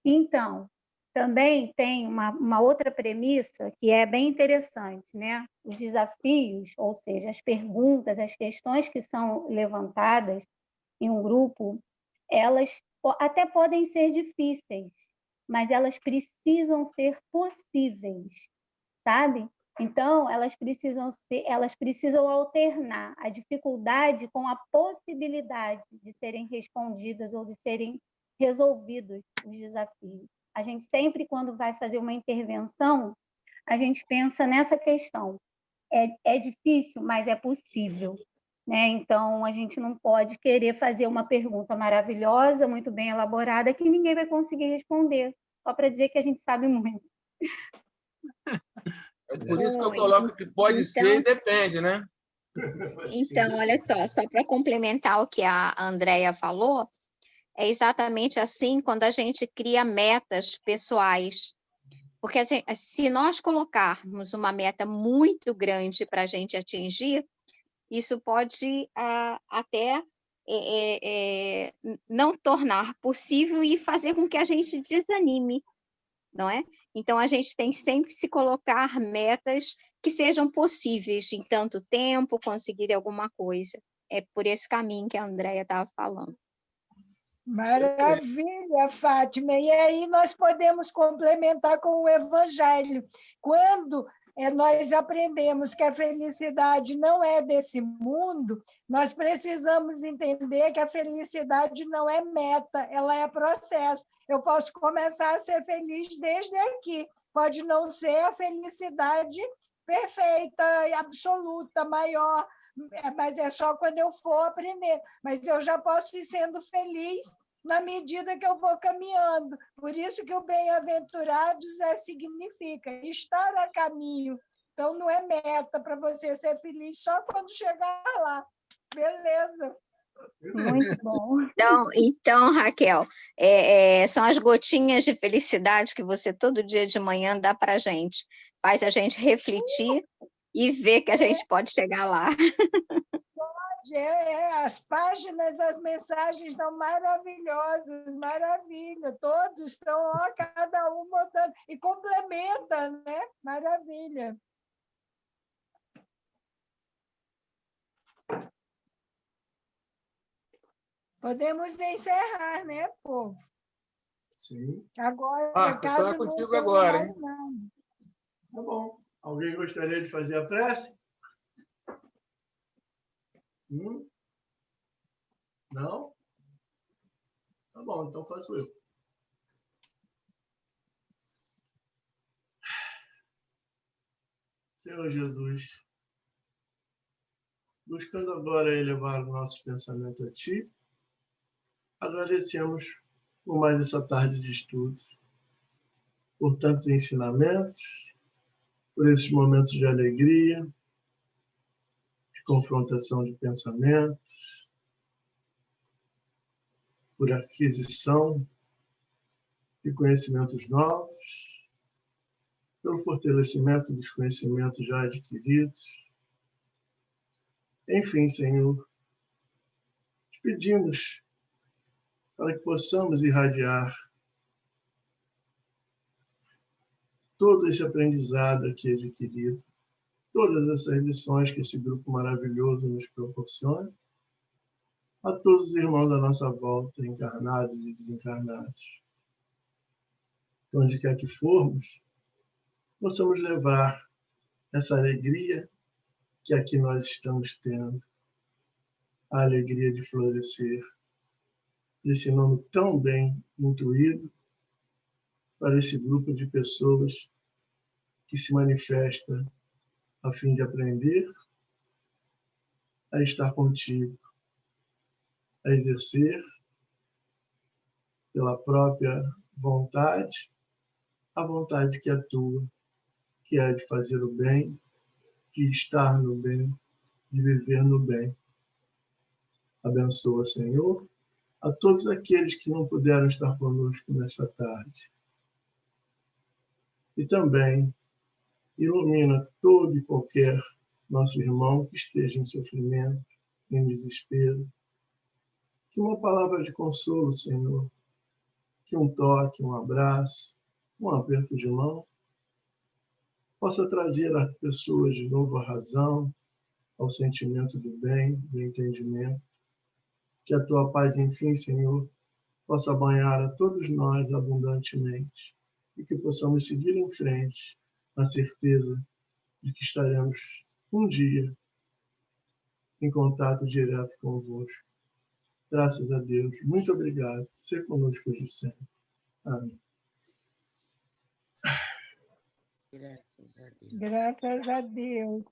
Então, também tem uma outra premissa que é bem interessante, né? Os desafios, ou seja, as perguntas, as questões que são levantadas em um grupo, elas até podem ser difíceis, mas elas precisam ser possíveis, sabe? Então, elas precisam alternar a dificuldade com a possibilidade de serem respondidas ou de serem resolvidos os desafios. A gente sempre, quando vai fazer uma intervenção, a gente pensa nessa questão. É difícil, mas é possível. Né? Então, a gente não pode querer fazer uma pergunta maravilhosa, muito bem elaborada, que ninguém vai conseguir responder, só para dizer que a gente sabe muito. É por isso que eu coloco que pode ser e depende, né? Então, olha só para complementar o que a Andrea falou, é exatamente assim quando a gente cria metas pessoais. Porque assim, se nós colocarmos uma meta muito grande para a gente atingir, isso pode até não tornar possível e fazer com que a gente desanime, não é? Então, a gente tem sempre que se colocar metas que sejam possíveis em tanto tempo, conseguir alguma coisa. É por esse caminho que a Andrea estava falando. Maravilha, Fátima. E aí nós podemos complementar com o Evangelho. Quando nós aprendemos que a felicidade não é desse mundo, nós precisamos entender que a felicidade não é meta, ela é processo. Eu posso começar a ser feliz desde aqui. Pode não ser a felicidade perfeita, absoluta, maior, mas é só quando eu for aprender. Mas eu já posso ir sendo feliz na medida que eu vou caminhando. Por isso que o bem-aventurados significa estar a caminho. Então, não é meta para você ser feliz só quando chegar lá. Beleza. Muito bom. Então Raquel, são as gotinhas de felicidade que você todo dia de manhã dá para a gente. Faz a gente refletir e ver que a gente pode chegar lá. As páginas, as mensagens estão maravilhosas, maravilha. Todos estão, cada um botando, e complementa, né? Maravilha. Podemos encerrar, né, povo? Sim. Agora, caso não contigo agora, hein? Tá bom. Alguém gostaria de fazer a prece? Não? Tá bom, então faço eu. Senhor Jesus, buscando agora elevar os nossos pensamentos a Ti, agradecemos por mais essa tarde de estudos, por tantos ensinamentos, por esses momentos de alegria, de confrontação de pensamentos, por aquisição de conhecimentos novos, pelo fortalecimento dos conhecimentos já adquiridos. Enfim, Senhor, te pedimos para que possamos irradiar todo esse aprendizado aqui adquirido, todas essas lições que esse grupo maravilhoso nos proporciona, a todos os irmãos à nossa volta, encarnados e desencarnados. Onde quer que formos, possamos levar essa alegria que aqui nós estamos tendo, a alegria de florescer. Esse nome tão bem intuído para esse grupo de pessoas que se manifesta a fim de aprender a estar contigo, a exercer pela própria vontade, a vontade que atua, que é de fazer o bem, de estar no bem, de viver no bem. Abençoa, Senhor, a todos aqueles que não puderam estar conosco nesta tarde. E também ilumina todo e qualquer nosso irmão que esteja em sofrimento, em desespero. Que uma palavra de consolo, Senhor, que um toque, um abraço, um aperto de mão, possa trazer às pessoas de novo a razão, ao sentimento do bem, do entendimento. Que a tua paz, enfim, Senhor, possa banhar a todos nós abundantemente e que possamos seguir em frente na certeza de que estaremos um dia em contato direto convosco. Graças a Deus. Muito obrigado. Ser conosco hoje sempre. Amém. Graças a Deus.